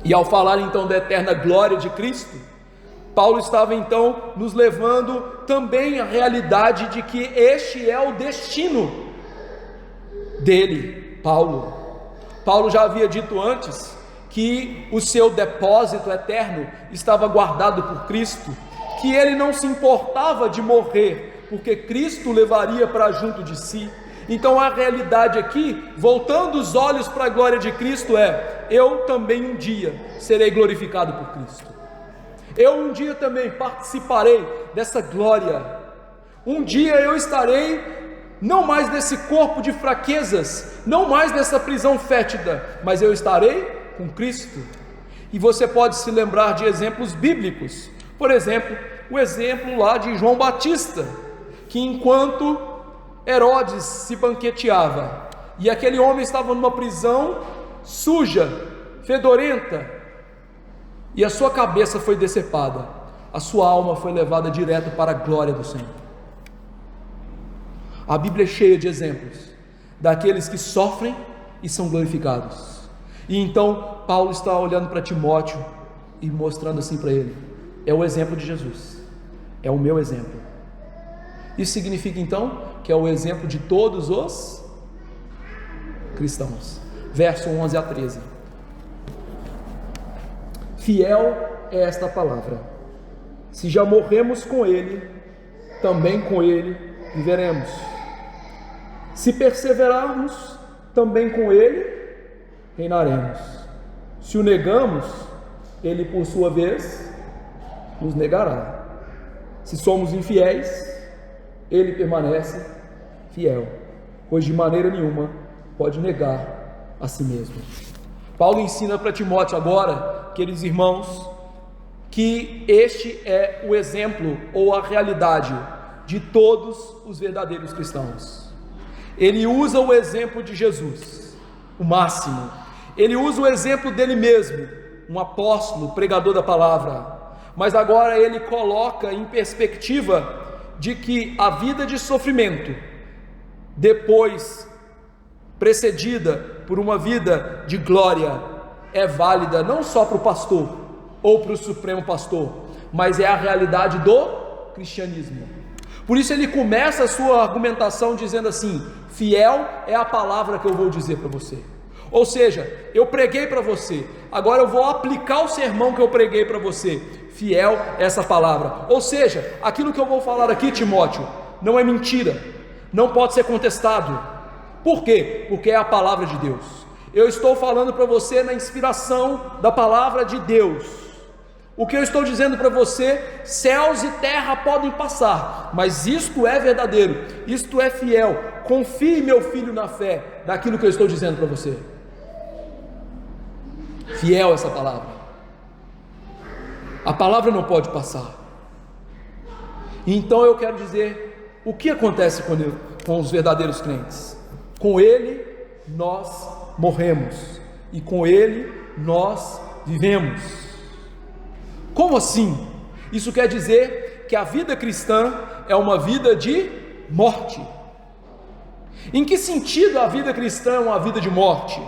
E ao falar então da eterna glória de Cristo, Paulo estava então nos levando também à realidade de que este é o destino dele, Paulo. Paulo já havia dito antes que o seu depósito eterno estava guardado por Cristo, que ele não se importava de morrer, porque Cristo levaria para junto de si. Então a realidade aqui, voltando os olhos para a glória de Cristo, é: eu também um dia serei glorificado por Cristo. Eu um dia também participarei dessa glória. Um dia eu estarei não mais nesse corpo de fraquezas, não mais nessa prisão fétida, mas eu estarei com Cristo. E você pode se lembrar de exemplos bíblicos. Por exemplo, o exemplo lá de João Batista, que enquanto Herodes se banqueteava, e aquele homem estava numa prisão suja, fedorenta, e a sua cabeça foi decepada, a sua alma foi levada direto para a glória do Senhor. A Bíblia é cheia de exemplos daqueles que sofrem e são glorificados. E então Paulo está olhando para Timóteo e mostrando assim para ele: é o exemplo de Jesus, é o meu exemplo. Isso significa então que é o exemplo de todos os cristãos. Verso 11 a 13. Fiel é esta palavra: se já morremos com ele, também com ele viveremos. Se perseverarmos, também com ele reinaremos. Se o negamos, ele por sua vez nos negará. Se somos infiéis, ele permanece fiel, pois de maneira nenhuma pode negar a si mesmo. Paulo ensina para Timóteo agora, queridos irmãos, que este é o exemplo ou a realidade de todos os verdadeiros cristãos. Ele usa o exemplo de Jesus, o máximo. Ele usa o exemplo dele mesmo, um apóstolo, pregador da palavra. Mas agora ele coloca em perspectiva de que a vida de sofrimento, depois precedida por uma vida de glória, é válida não só para o pastor ou para o supremo pastor, mas é a realidade do cristianismo. Por isso ele começa a sua argumentação dizendo assim: fiel é a palavra que eu vou dizer para você. Ou seja, eu preguei para você, agora eu vou aplicar o sermão que eu preguei para você. Fiel é essa palavra. Ou seja, aquilo que eu vou falar aqui, Timóteo, não é mentira, não pode ser contestado. Por quê? Porque é a palavra de Deus. Eu estou falando para você na inspiração da palavra de Deus. O que eu estou dizendo para você, céus e terra podem passar, mas isto é verdadeiro, isto é fiel. Confie, meu filho, na fé daquilo que eu estou dizendo para você. Fiel essa palavra. A palavra não pode passar. Então eu quero dizer, o que acontece com os verdadeiros crentes? Com ele nós morremos e com ele nós vivemos. Como assim? Isso quer dizer que a vida cristã é uma vida de morte. Em que sentido a vida cristã é uma vida de morte?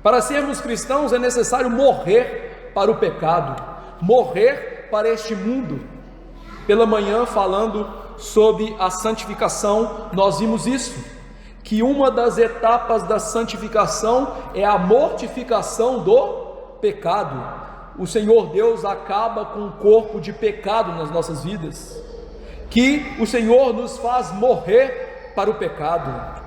Para sermos cristãos é necessário morrer para o pecado, morrer para este mundo. Pela manhã, falando sobre a santificação, nós vimos isso, que uma das etapas da santificação é a mortificação do pecado. O Senhor Deus acaba com o corpo de pecado nas nossas vidas, que o Senhor nos faz morrer para o pecado.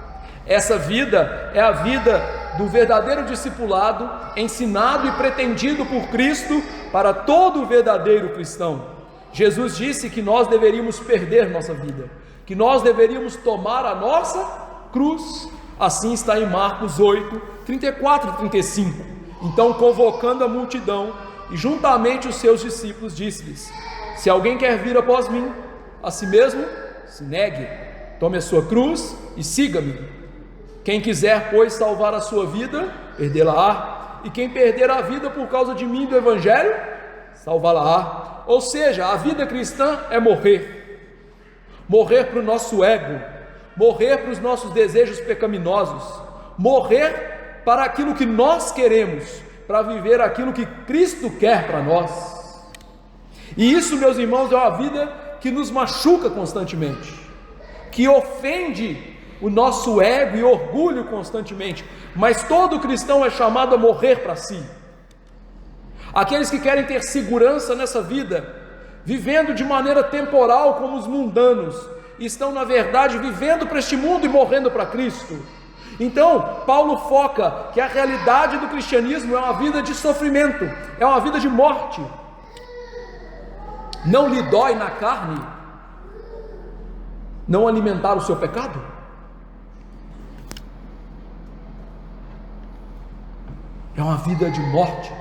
Essa vida é a vida do verdadeiro discipulado, ensinado e pretendido por Cristo para todo o verdadeiro cristão. Jesus disse que nós deveríamos perder nossa vida, que nós deveríamos tomar a nossa cruz. Assim está em Marcos 8, 34 e 35. Então, convocando a multidão e juntamente os seus discípulos, disse-lhes: se alguém quer vir após mim, a si mesmo se negue, tome a sua cruz e siga-me. Quem quiser, pois, salvar a sua vida, perdê-la-á, e quem perder a vida por causa de mim e do Evangelho, salvá-la-á. Ou seja, a vida cristã é morrer. Morrer para o nosso ego, morrer para os nossos desejos pecaminosos, morrer para aquilo que nós queremos, para viver aquilo que Cristo quer para nós. E isso, meus irmãos, é uma vida que nos machuca constantemente, que ofende o nosso ego e orgulho constantemente, mas todo cristão é chamado a morrer para si. Aqueles que querem ter segurança nessa vida, vivendo de maneira temporal como os mundanos, estão na verdade vivendo para este mundo e morrendo para Cristo. Então, Paulo foca que a realidade do cristianismo é uma vida de sofrimento, é uma vida de morte. Não lhe dói na carne não alimentar o seu pecado? É uma vida de morte,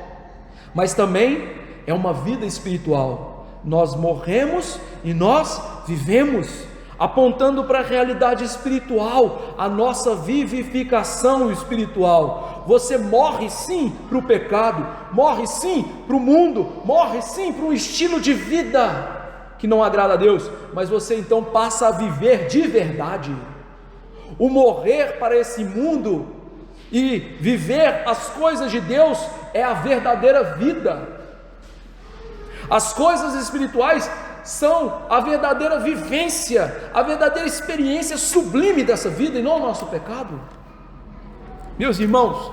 mas também é uma vida espiritual. Nós morremos e nós vivemos, apontando para a realidade espiritual, a nossa vivificação espiritual. Você morre sim para o pecado, morre sim para o mundo, morre sim para um estilo de vida que não agrada a Deus, mas você então passa a viver de verdade. O morrer para esse mundo e viver as coisas de Deus é a verdadeira vida. As coisas espirituais são a verdadeira vivência, a verdadeira experiência sublime dessa vida e não o nosso pecado. Meus irmãos,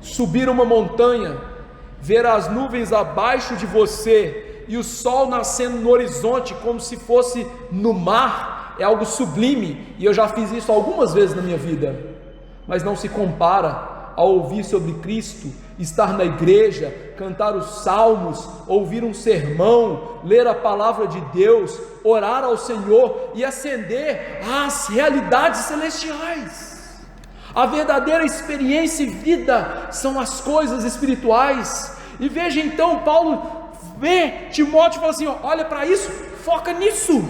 subir uma montanha, ver as nuvens abaixo de você e o sol nascendo no horizonte como se fosse no mar, é algo sublime, e eu já fiz isso algumas vezes na minha vida, mas não se compara a ouvir sobre Cristo, estar na igreja, cantar os salmos, ouvir um sermão, ler a palavra de Deus, orar ao Senhor e ascender às realidades celestiais. A verdadeira experiência e vida são as coisas espirituais. E veja então, Paulo vê Timóteo e fala assim: olha para isso, foca nisso.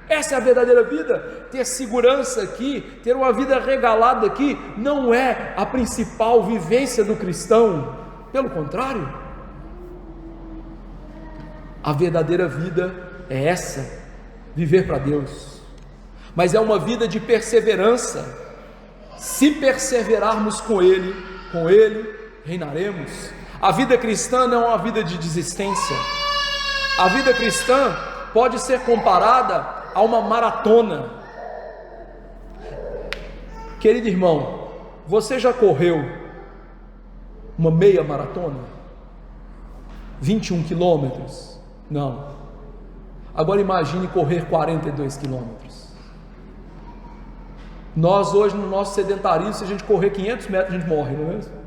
Essa é a verdadeira vida. Ter segurança aqui, ter uma vida regalada aqui, não é a principal vivência do cristão. Pelo contrário, a verdadeira vida é essa, viver para Deus. Mas é uma vida de perseverança. Se perseverarmos com Ele reinaremos. A vida cristã não é uma vida de desistência. A vida cristã pode ser comparada a uma maratona. Querido irmão, você já correu uma meia maratona? 21 quilômetros? Não. Agora imagine correr 42 quilômetros. Nós hoje no nosso sedentarismo, se a gente correr 500 metros a gente morre, não é mesmo?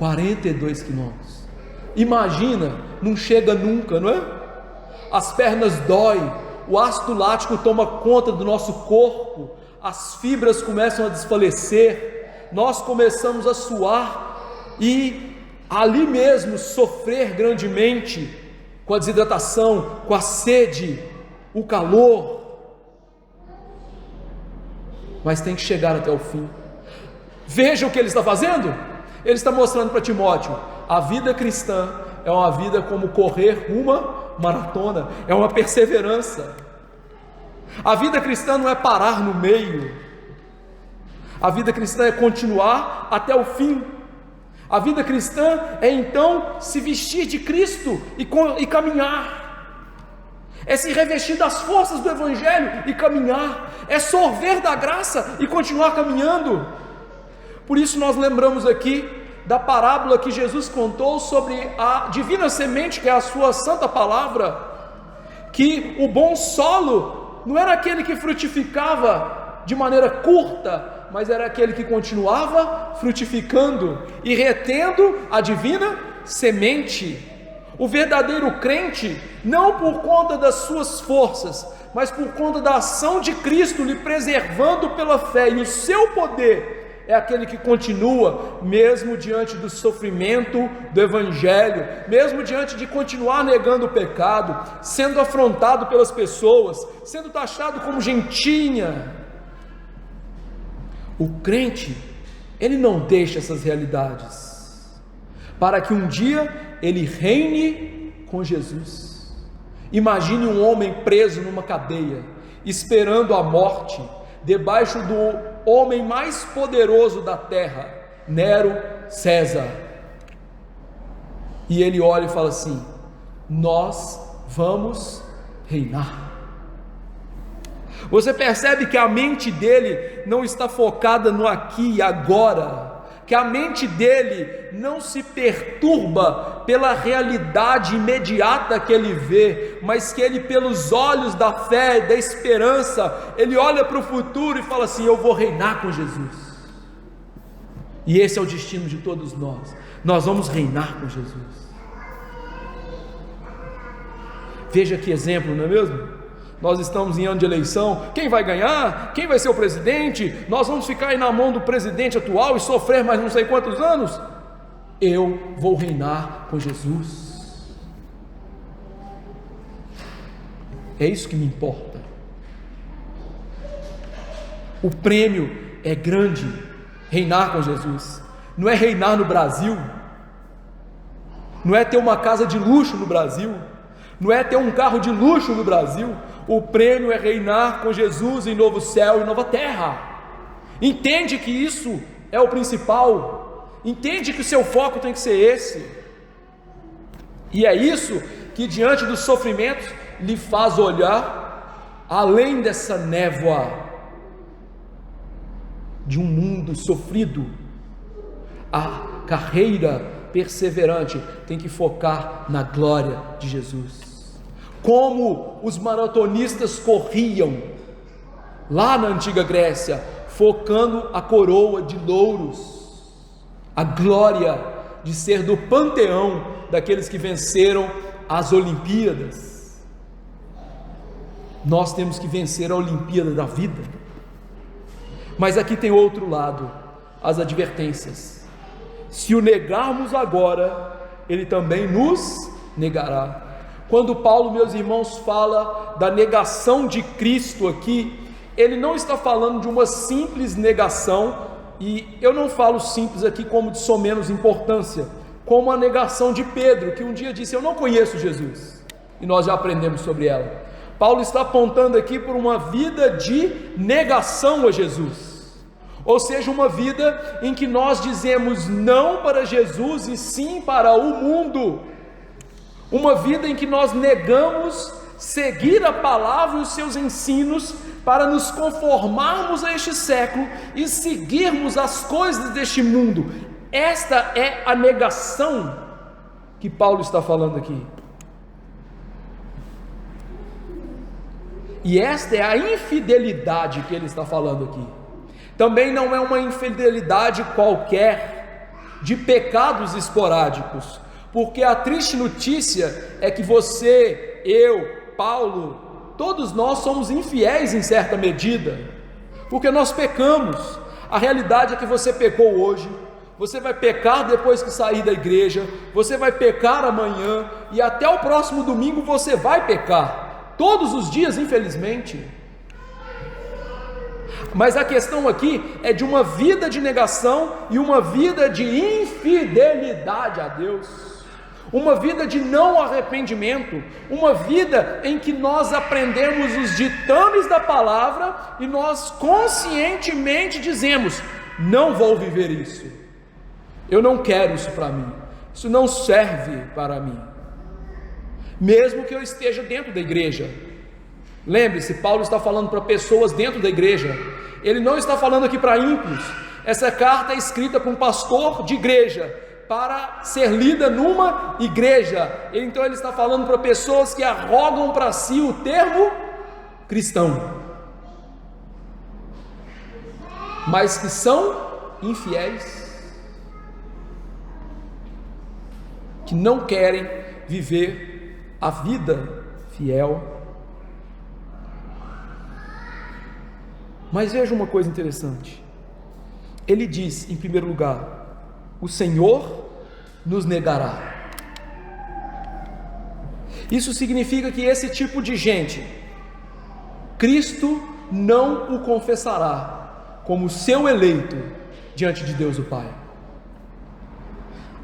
42 quilômetros. Imagina, não chega nunca, não é? As pernas doem, o ácido lático toma conta do nosso corpo, as fibras começam a desfalecer, nós começamos a suar e ali mesmo sofrer grandemente com a desidratação, com a sede, o calor, mas tem que chegar até o fim. Veja o que ele está fazendo. Ele está mostrando para Timóteo: a vida cristã é uma vida como correr uma maratona, é uma perseverança. A vida cristã não é parar no meio, a vida cristã é continuar até o fim. A vida cristã é então se vestir de Cristo e caminhar, é se revestir das forças do Evangelho e caminhar, é sorver da graça e continuar caminhando. Por isso nós lembramos aqui da parábola que Jesus contou sobre a divina semente, que é a sua santa palavra, que o bom solo não era aquele que frutificava de maneira curta, mas era aquele que continuava frutificando e retendo a divina semente. O verdadeiro crente, não por conta das suas forças, mas por conta da ação de Cristo lhe preservando pela fé e o seu poder, é aquele que continua, mesmo diante do sofrimento do Evangelho, mesmo diante de continuar negando o pecado, sendo afrontado pelas pessoas, sendo taxado como gentinha. O crente, ele não deixa essas realidades, para que um dia ele reine com Jesus. Imagine um homem preso numa cadeia, esperando a morte, debaixo do homem mais poderoso da terra, Nero César, e ele olha e fala assim: nós vamos reinar. Você percebe que a mente dele não está focada no aqui e agora, que a mente dele não se perturba pela realidade imediata que ele vê, mas que ele, pelos olhos da fé e da esperança, ele olha para o futuro e fala assim: eu vou reinar com Jesus. E esse é o destino de todos nós vamos reinar com Jesus. Veja que exemplo, não é mesmo? Nós estamos em ano de eleição, quem vai ganhar? Quem vai ser o presidente? Nós vamos ficar aí na mão do presidente atual e sofrer mais não sei quantos anos? Eu vou reinar com Jesus. É isso que me importa. O prêmio é grande. Reinar com Jesus não é reinar no Brasil, não é ter uma casa de luxo no Brasil, não é ter um carro de luxo no Brasil. O prêmio é reinar com Jesus em novo céu e nova terra. Entende que isso é o principal, entende que o seu foco tem que ser esse, e é isso que, diante dos sofrimentos, lhe faz olhar além dessa névoa de um mundo sofrido. A carreira perseverante tem que focar na glória de Jesus, como os maratonistas corriam lá na antiga Grécia, focando a coroa de louros, a glória de ser do panteão daqueles que venceram as Olimpíadas. Nós temos que vencer a Olimpíada da vida. Mas aqui tem outro lado, as advertências. Se o negarmos agora, ele também nos negará. Quando Paulo, meus irmãos, fala da negação de Cristo aqui, ele não está falando de uma simples negação, e eu não falo simples aqui como de somenos importância, como a negação de Pedro, que um dia disse: eu não conheço Jesus, e nós já aprendemos sobre ela. Paulo está apontando aqui por uma vida de negação a Jesus, ou seja, uma vida em que nós dizemos não para Jesus e sim para o mundo, uma vida em que nós negamos seguir a palavra e os seus ensinos para nos conformarmos a este século e seguirmos as coisas deste mundo. Esta é a negação que Paulo está falando aqui. E esta é a infidelidade que ele está falando aqui. Também não é uma infidelidade qualquer, de pecados esporádicos, porque a triste notícia é que você, eu, Paulo, todos nós somos infiéis em certa medida, porque nós pecamos. A realidade é que você pecou hoje, você vai pecar depois que sair da igreja, você vai pecar amanhã, e até o próximo domingo você vai pecar. Todos os dias, infelizmente. Mas a questão aqui é de uma vida de negação e uma vida de infidelidade a Deus, uma vida de não arrependimento, uma vida em que nós aprendemos os ditames da palavra e nós conscientemente dizemos: não vou viver isso, eu não quero isso para mim, isso não serve para mim, mesmo que eu esteja dentro da igreja. Lembre-se, Paulo está falando para pessoas dentro da igreja, ele não está falando aqui para ímpios. Essa carta é escrita para um pastor de igreja, para ser lida numa igreja. Então ele está falando para pessoas que arrogam para si o termo cristão, mas que são infiéis, que não querem viver a vida fiel. Mas veja uma coisa interessante, ele diz, em primeiro lugar, o Senhor nos negará. Isso significa que esse tipo de gente, Cristo não o confessará como seu eleito diante de Deus o Pai.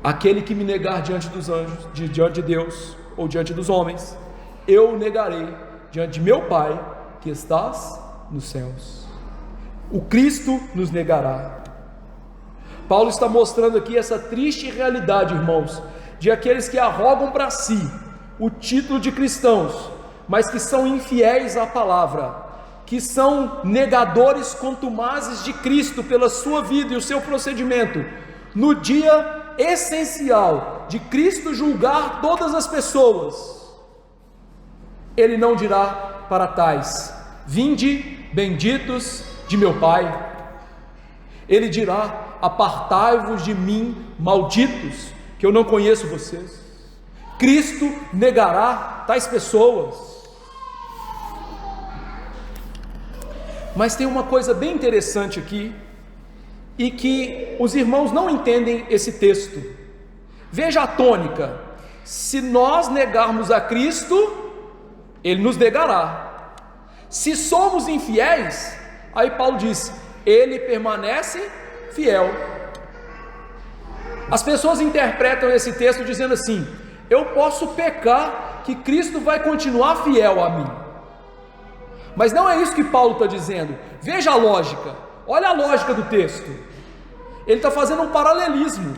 Aquele que me negar diante dos anjos, diante de Deus ou diante dos homens, eu o negarei diante de meu Pai que estás nos céus. O Cristo nos negará. Paulo está mostrando aqui essa triste realidade, irmãos, de aqueles que arrogam para si o título de cristãos, mas que são infiéis à palavra, que são negadores contumazes de Cristo pela sua vida e o seu procedimento, no dia essencial de Cristo julgar todas as pessoas, Ele não dirá para tais: vinde, benditos de meu Pai. Ele dirá: apartai-vos de mim, malditos, que eu não conheço vocês. Cristo negará tais pessoas. Mas tem uma coisa bem interessante aqui, e que os irmãos não entendem esse texto. Veja a tônica: se nós negarmos a Cristo, Ele nos negará. Se somos infiéis, aí Paulo diz: Ele permanece fiel. As pessoas interpretam esse texto dizendo assim: eu posso pecar, que Cristo vai continuar fiel a mim. Mas não é isso que Paulo está dizendo. Veja a lógica, olha a lógica do texto. Ele está fazendo um paralelismo.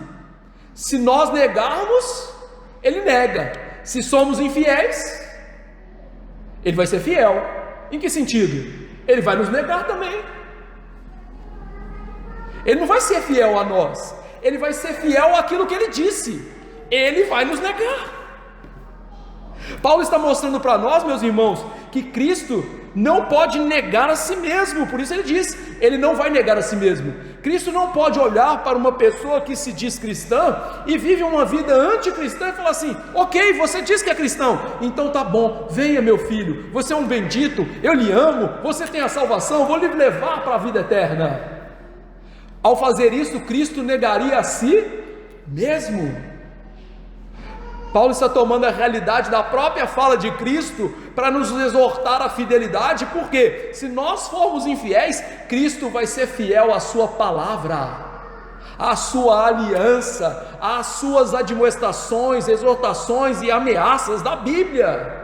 Se nós negarmos, Ele nega. Se somos infiéis, Ele vai ser fiel. Em que sentido? Ele vai nos negar também. Ele não vai ser fiel a nós, Ele vai ser fiel àquilo que Ele disse. Ele vai nos negar. Paulo está mostrando para nós, meus irmãos, que Cristo não pode negar a si mesmo. Por isso ele diz: Ele não vai negar a si mesmo. Cristo não pode olhar para uma pessoa que se diz cristã e vive uma vida anticristã e falar assim: ok, você diz que é cristão, então tá bom, venha meu filho, você é um bendito, eu lhe amo, você tem a salvação, vou lhe levar para a vida eterna. Ao fazer isso, Cristo negaria a si mesmo. Paulo está tomando a realidade da própria fala de Cristo para nos exortar à fidelidade, porque se nós formos infiéis, Cristo vai ser fiel à sua palavra, à sua aliança, às suas admoestações, exortações e ameaças da Bíblia.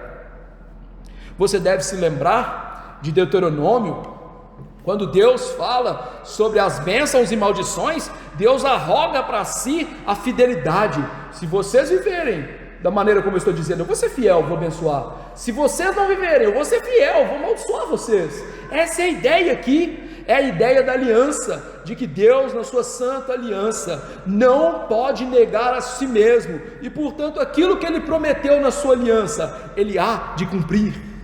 Você deve se lembrar de Deuteronômio, quando Deus fala sobre as bênçãos e maldições, Deus arroga para si a fidelidade. Se vocês viverem da maneira como eu estou dizendo, eu vou ser fiel, vou abençoar. Se vocês não viverem, eu vou ser fiel, vou amaldiçoar vocês. Essa é a ideia aqui, é a ideia da aliança, de que Deus, na sua santa aliança, não pode negar a si mesmo, e portanto aquilo que Ele prometeu na sua aliança, Ele há de cumprir.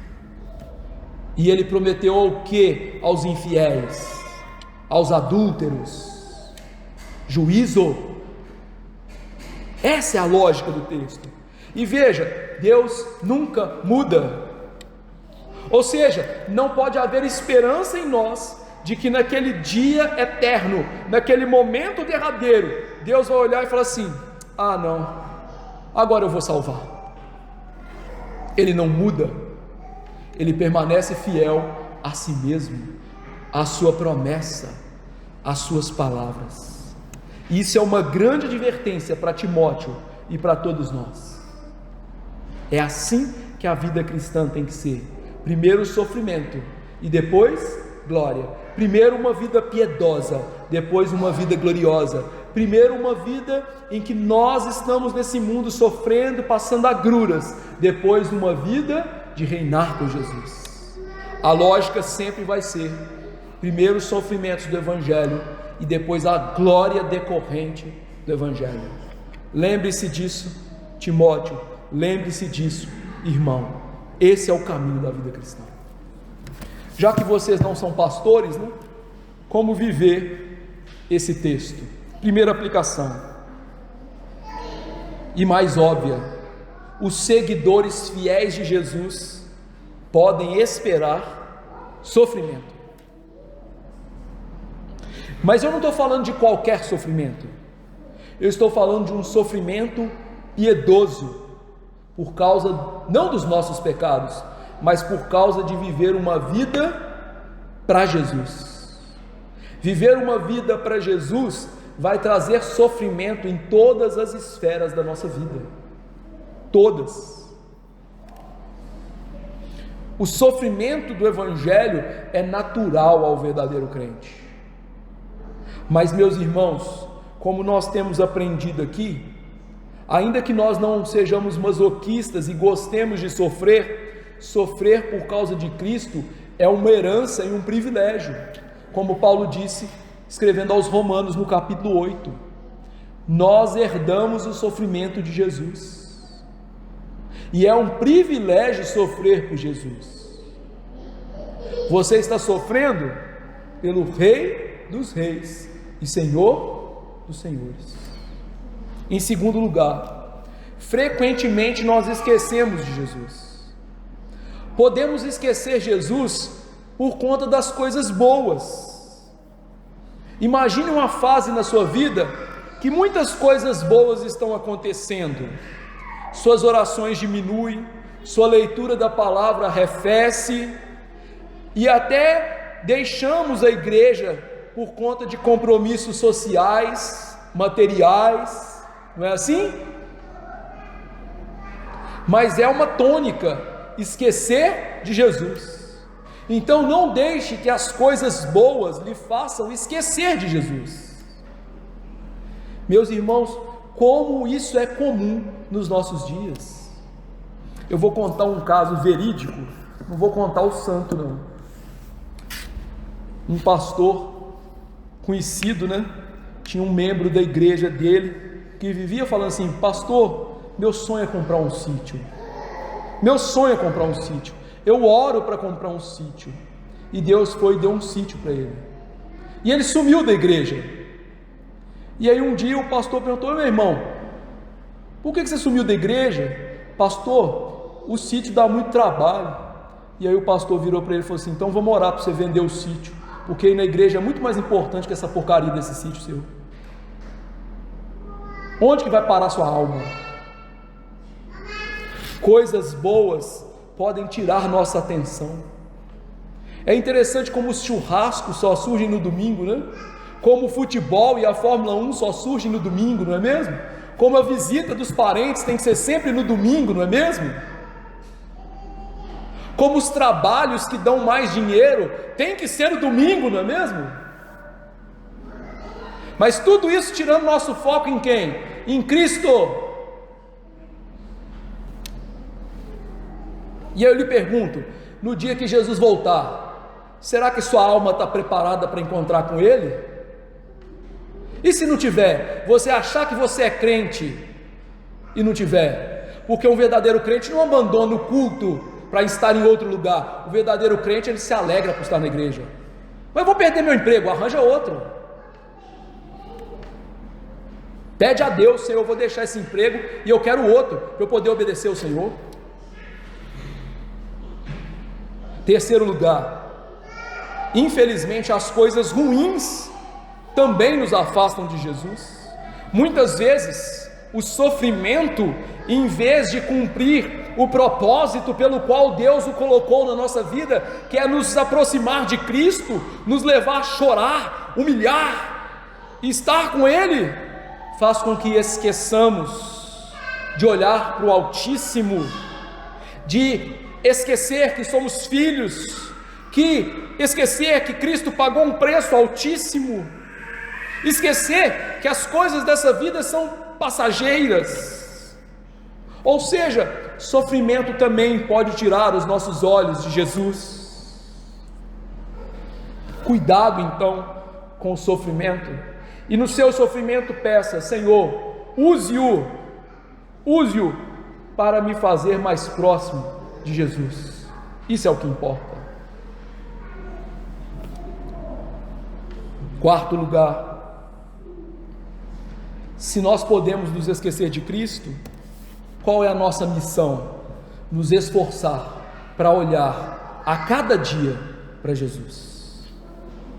E Ele prometeu o que aos infiéis, aos adúlteros? Juízo. Essa é a lógica do texto. E veja, Deus nunca muda. Ou seja, não pode haver esperança em nós de que naquele dia eterno, naquele momento derradeiro, Deus vai olhar e falar assim: ah não, agora eu vou salvar. Ele não muda. Ele permanece fiel a si mesmo, à sua promessa, às suas palavras. Isso é uma grande advertência para Timóteo e para todos nós. É assim que a vida cristã tem que ser: primeiro sofrimento e depois glória. Primeiro uma vida piedosa, depois uma vida gloriosa. Primeiro uma vida em que nós estamos nesse mundo sofrendo, passando agruras, depois uma vida de reinar com Jesus. A lógica sempre vai ser: primeiro os sofrimentos do Evangelho e depois a glória decorrente do Evangelho. Lembre-se disso, Timóteo, lembre-se disso, irmão. Esse é o caminho da vida cristã. Já que vocês não são pastores, né? Como viver esse texto? Primeira aplicação, e mais óbvia: os seguidores fiéis de Jesus podem esperar sofrimento. Mas eu não estou falando de qualquer sofrimento, eu estou falando de um sofrimento piedoso, por causa não dos nossos pecados, mas por causa de viver uma vida para Jesus. Viver uma vida para Jesus vai trazer sofrimento em todas as esferas da nossa vida. Todas. O sofrimento do Evangelho é natural ao verdadeiro crente. Mas, meus irmãos, como nós temos aprendido aqui, ainda que nós não sejamos masoquistas e gostemos de sofrer, sofrer por causa de Cristo é uma herança e um privilégio, como Paulo disse, escrevendo aos Romanos no capítulo 8. nós herdamos o sofrimento de Jesus, e é um privilégio sofrer por Jesus. Você está sofrendo pelo Rei dos Reis e Senhor dos Senhores. Em segundo lugar, frequentemente nós esquecemos de Jesus. Podemos esquecer Jesus por conta das coisas boas. Imagine uma fase na sua vida que muitas coisas boas estão acontecendo. Suas orações diminuem, sua leitura da palavra arrefece, e até deixamos a igreja por conta de compromissos sociais, materiais, não é assim? Mas é uma tônica esquecer de Jesus. Então não deixe que as coisas boas lhe façam esquecer de Jesus. Meus irmãos, como isso é comum nos nossos dias. Eu vou contar um caso verídico, não vou contar o santo não. Um pastor conhecido, né? Tinha um membro da igreja dele que vivia falando assim: pastor, meu sonho é comprar um sítio. Meu sonho é comprar um sítio. Eu oro para comprar um sítio. E Deus foi e deu um sítio para ele. E ele sumiu da igreja. E aí um dia o pastor perguntou: meu irmão, por que você sumiu da igreja? Pastor, o sítio dá muito trabalho. E aí o pastor virou para ele e falou assim: então vamos orar para você vender o sítio, porque aí na igreja é muito mais importante que essa porcaria desse sítio seu. Onde que vai parar sua alma? Coisas boas podem tirar nossa atenção. É interessante como os churrascos só surgem no domingo, né? Como o futebol e a Fórmula 1 só surgem no domingo, não é mesmo? Como a visita dos parentes tem que ser sempre no domingo, não é mesmo? Como os trabalhos que dão mais dinheiro tem que ser no domingo, não é mesmo? Mas tudo isso tirando nosso foco em quem? Em Cristo. E eu lhe pergunto, no dia que Jesus voltar, será que sua alma está preparada para encontrar com Ele? E se não tiver, você achar que você é crente e não tiver? Porque um verdadeiro crente não abandona o culto para estar em outro lugar. O verdadeiro crente, ele se alegra por estar na igreja. Mas eu vou perder meu emprego, arranja outro. Pede a Deus: Senhor, eu vou deixar esse emprego e eu quero outro, para eu poder obedecer ao Senhor. Terceiro lugar, infelizmente as coisas ruins também nos afastam de Jesus. Muitas vezes o sofrimento, em vez de cumprir o propósito pelo qual Deus o colocou na nossa vida, que é nos aproximar de Cristo, nos levar a chorar, humilhar e estar com Ele, faz com que esqueçamos de olhar para o Altíssimo, de esquecer que somos filhos, que esquecer que Cristo pagou um preço altíssimo, esquecer que as coisas dessa vida são passageiras. Ou seja, sofrimento também pode tirar os nossos olhos de Jesus. Cuidado então com o sofrimento, e no seu sofrimento peça: Senhor, use-o para me fazer mais próximo de Jesus. Isso é o que importa. Quarto lugar, se nós podemos nos esquecer de Cristo, qual é a nossa missão? Nos esforçar para olhar a cada dia para Jesus.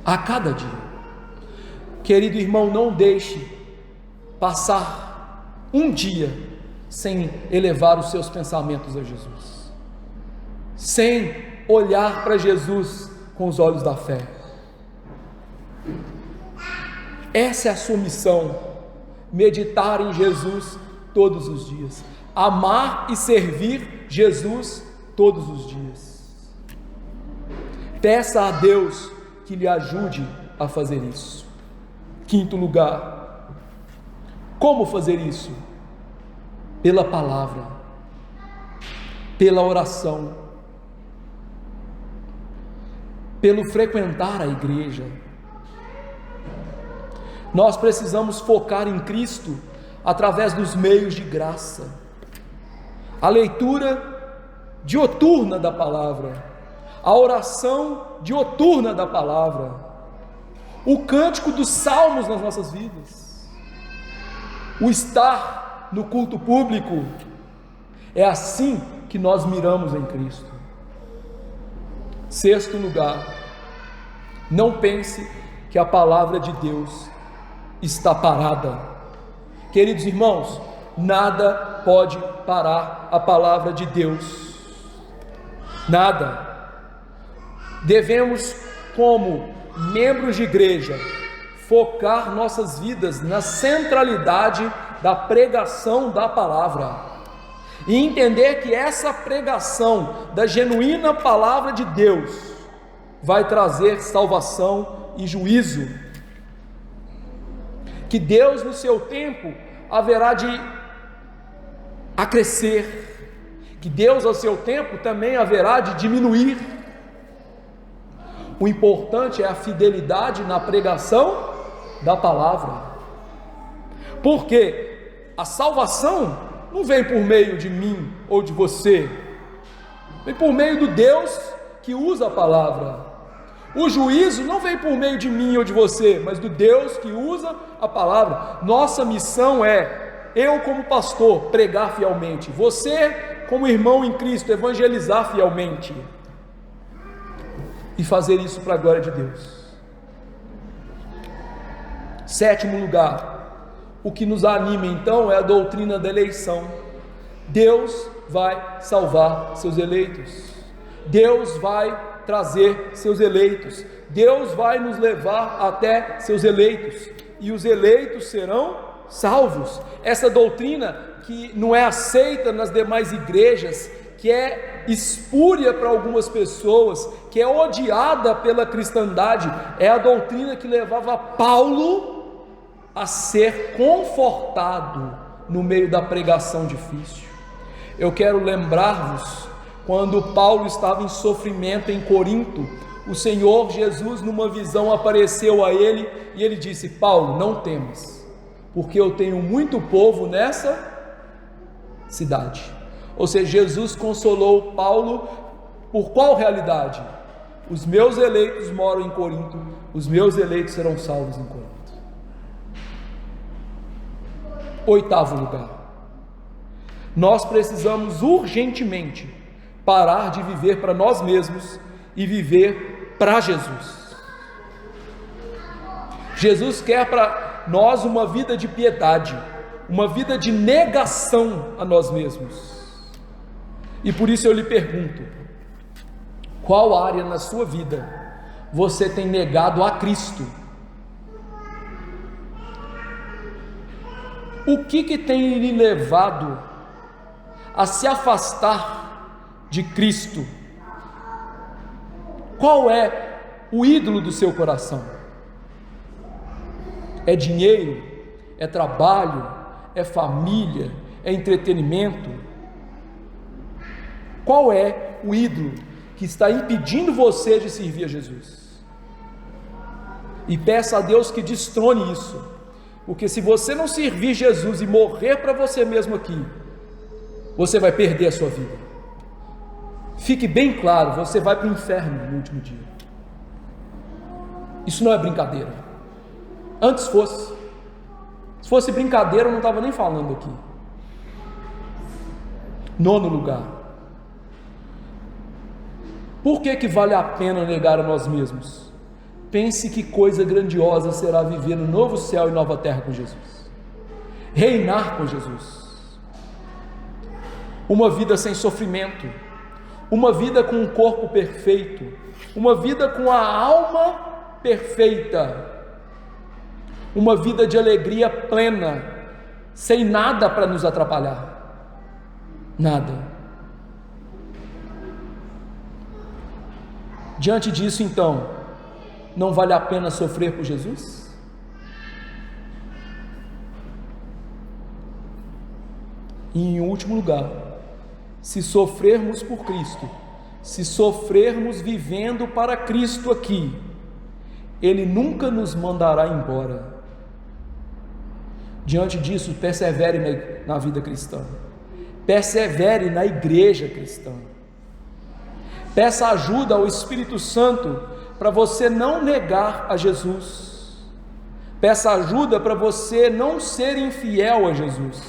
A cada dia. Querido irmão, não deixe passar um dia sem elevar os seus pensamentos a Jesus, sem olhar para Jesus com os olhos da fé. Essa é a sua missão: meditar em Jesus todos os dias, amar e servir Jesus todos os dias. Peça a Deus que lhe ajude a fazer isso. Quinto lugar, como fazer isso? Pela palavra, pela oração, pelo frequentar a igreja. Nós precisamos focar em Cristo através dos meios de graça. A leitura dioturna da palavra, a oração dioturna da palavra, o cântico dos salmos nas nossas vidas, o estar no culto público. É assim que nós miramos em Cristo. Sexto lugar, não pense que a palavra de Deus está parada. Queridos irmãos, nada pode parar a palavra de Deus. Nada. Devemos, como membros de igreja, focar nossas vidas na centralidade da pregação da palavra e entender que essa pregação da genuína palavra de Deus vai trazer salvação e juízo, que Deus no seu tempo haverá de acrescer, que Deus ao seu tempo também haverá de diminuir. O importante é a fidelidade na pregação da palavra, porque a salvação não vem por meio de mim ou de você, vem por meio do Deus que usa a palavra. O juízo não vem por meio de mim ou de você, mas do Deus que usa a palavra. Nossa missão é, eu como pastor, pregar fielmente, você como irmão em Cristo, evangelizar fielmente e fazer isso para a glória de Deus. Sétimo lugar, o que nos anima então é a doutrina da eleição. Deus vai salvar seus eleitos, Deus vai trazer seus eleitos, Deus vai nos levar até seus eleitos, e os eleitos serão salvos. Essa doutrina que não é aceita nas demais igrejas, que é espúria para algumas pessoas, que é odiada pela cristandade, é a doutrina que levava Paulo a ser confortado no meio da pregação difícil. Eu quero lembrar-vos, quando Paulo estava em sofrimento em Corinto, o Senhor Jesus numa visão apareceu a ele e ele disse: Paulo, não temas, porque eu tenho muito povo nessa cidade. Ou seja, Jesus consolou Paulo por qual realidade? Os meus eleitos moram em Corinto, os meus eleitos serão salvos em Corinto. Oitavo lugar, nós precisamos urgentemente parar de viver para nós mesmos e viver para Jesus. Jesus quer para nós uma vida de piedade, uma vida de negação a nós mesmos. E por isso eu lhe pergunto: qual área na sua vida você tem negado a Cristo? O que tem lhe levado a se afastar de Cristo? Qual é o ídolo do seu coração? É dinheiro? É trabalho? É família? É entretenimento? Qual é o ídolo que está impedindo você de servir a Jesus? E peça a Deus que destrone isso, porque se você não servir Jesus e morrer para você mesmo aqui, você vai perder a sua vida. Fique bem claro, você vai para o inferno no último dia. Isso não é brincadeira. Antes fosse. Se fosse brincadeira, eu não estava nem falando aqui. Nono lugar, por que vale a pena negar a nós mesmos? Pense que coisa grandiosa será viver no novo céu e nova terra com Jesus, reinar com Jesus, uma vida sem sofrimento, uma vida com um corpo perfeito, uma vida com a alma perfeita, uma vida de alegria plena, sem nada para nos atrapalhar, nada. Diante disso, então, não vale a pena sofrer por Jesus? E em último lugar, se sofrermos por Cristo, se sofrermos vivendo para Cristo aqui, Ele nunca nos mandará embora, Diante disso, persevere na vida cristã, persevere na igreja cristã, peça ajuda ao Espírito Santo para você não negar a Jesus, peça ajuda para você não ser infiel a Jesus,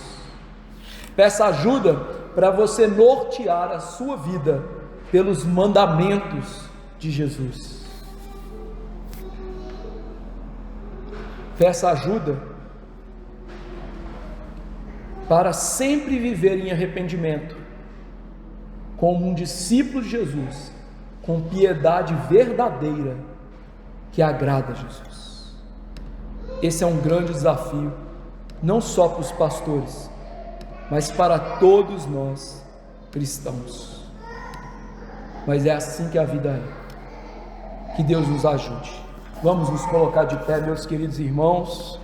peça ajuda para você nortear a sua vida pelos mandamentos de Jesus. Peça ajuda para sempre viver em arrependimento, como um discípulo de Jesus, com piedade verdadeira que agrada a Jesus. Esse é um grande desafio, não só para os pastores, mas para todos nós cristãos. Mas é assim que a vida é. Que Deus nos ajude. Vamos nos colocar de pé, meus queridos irmãos.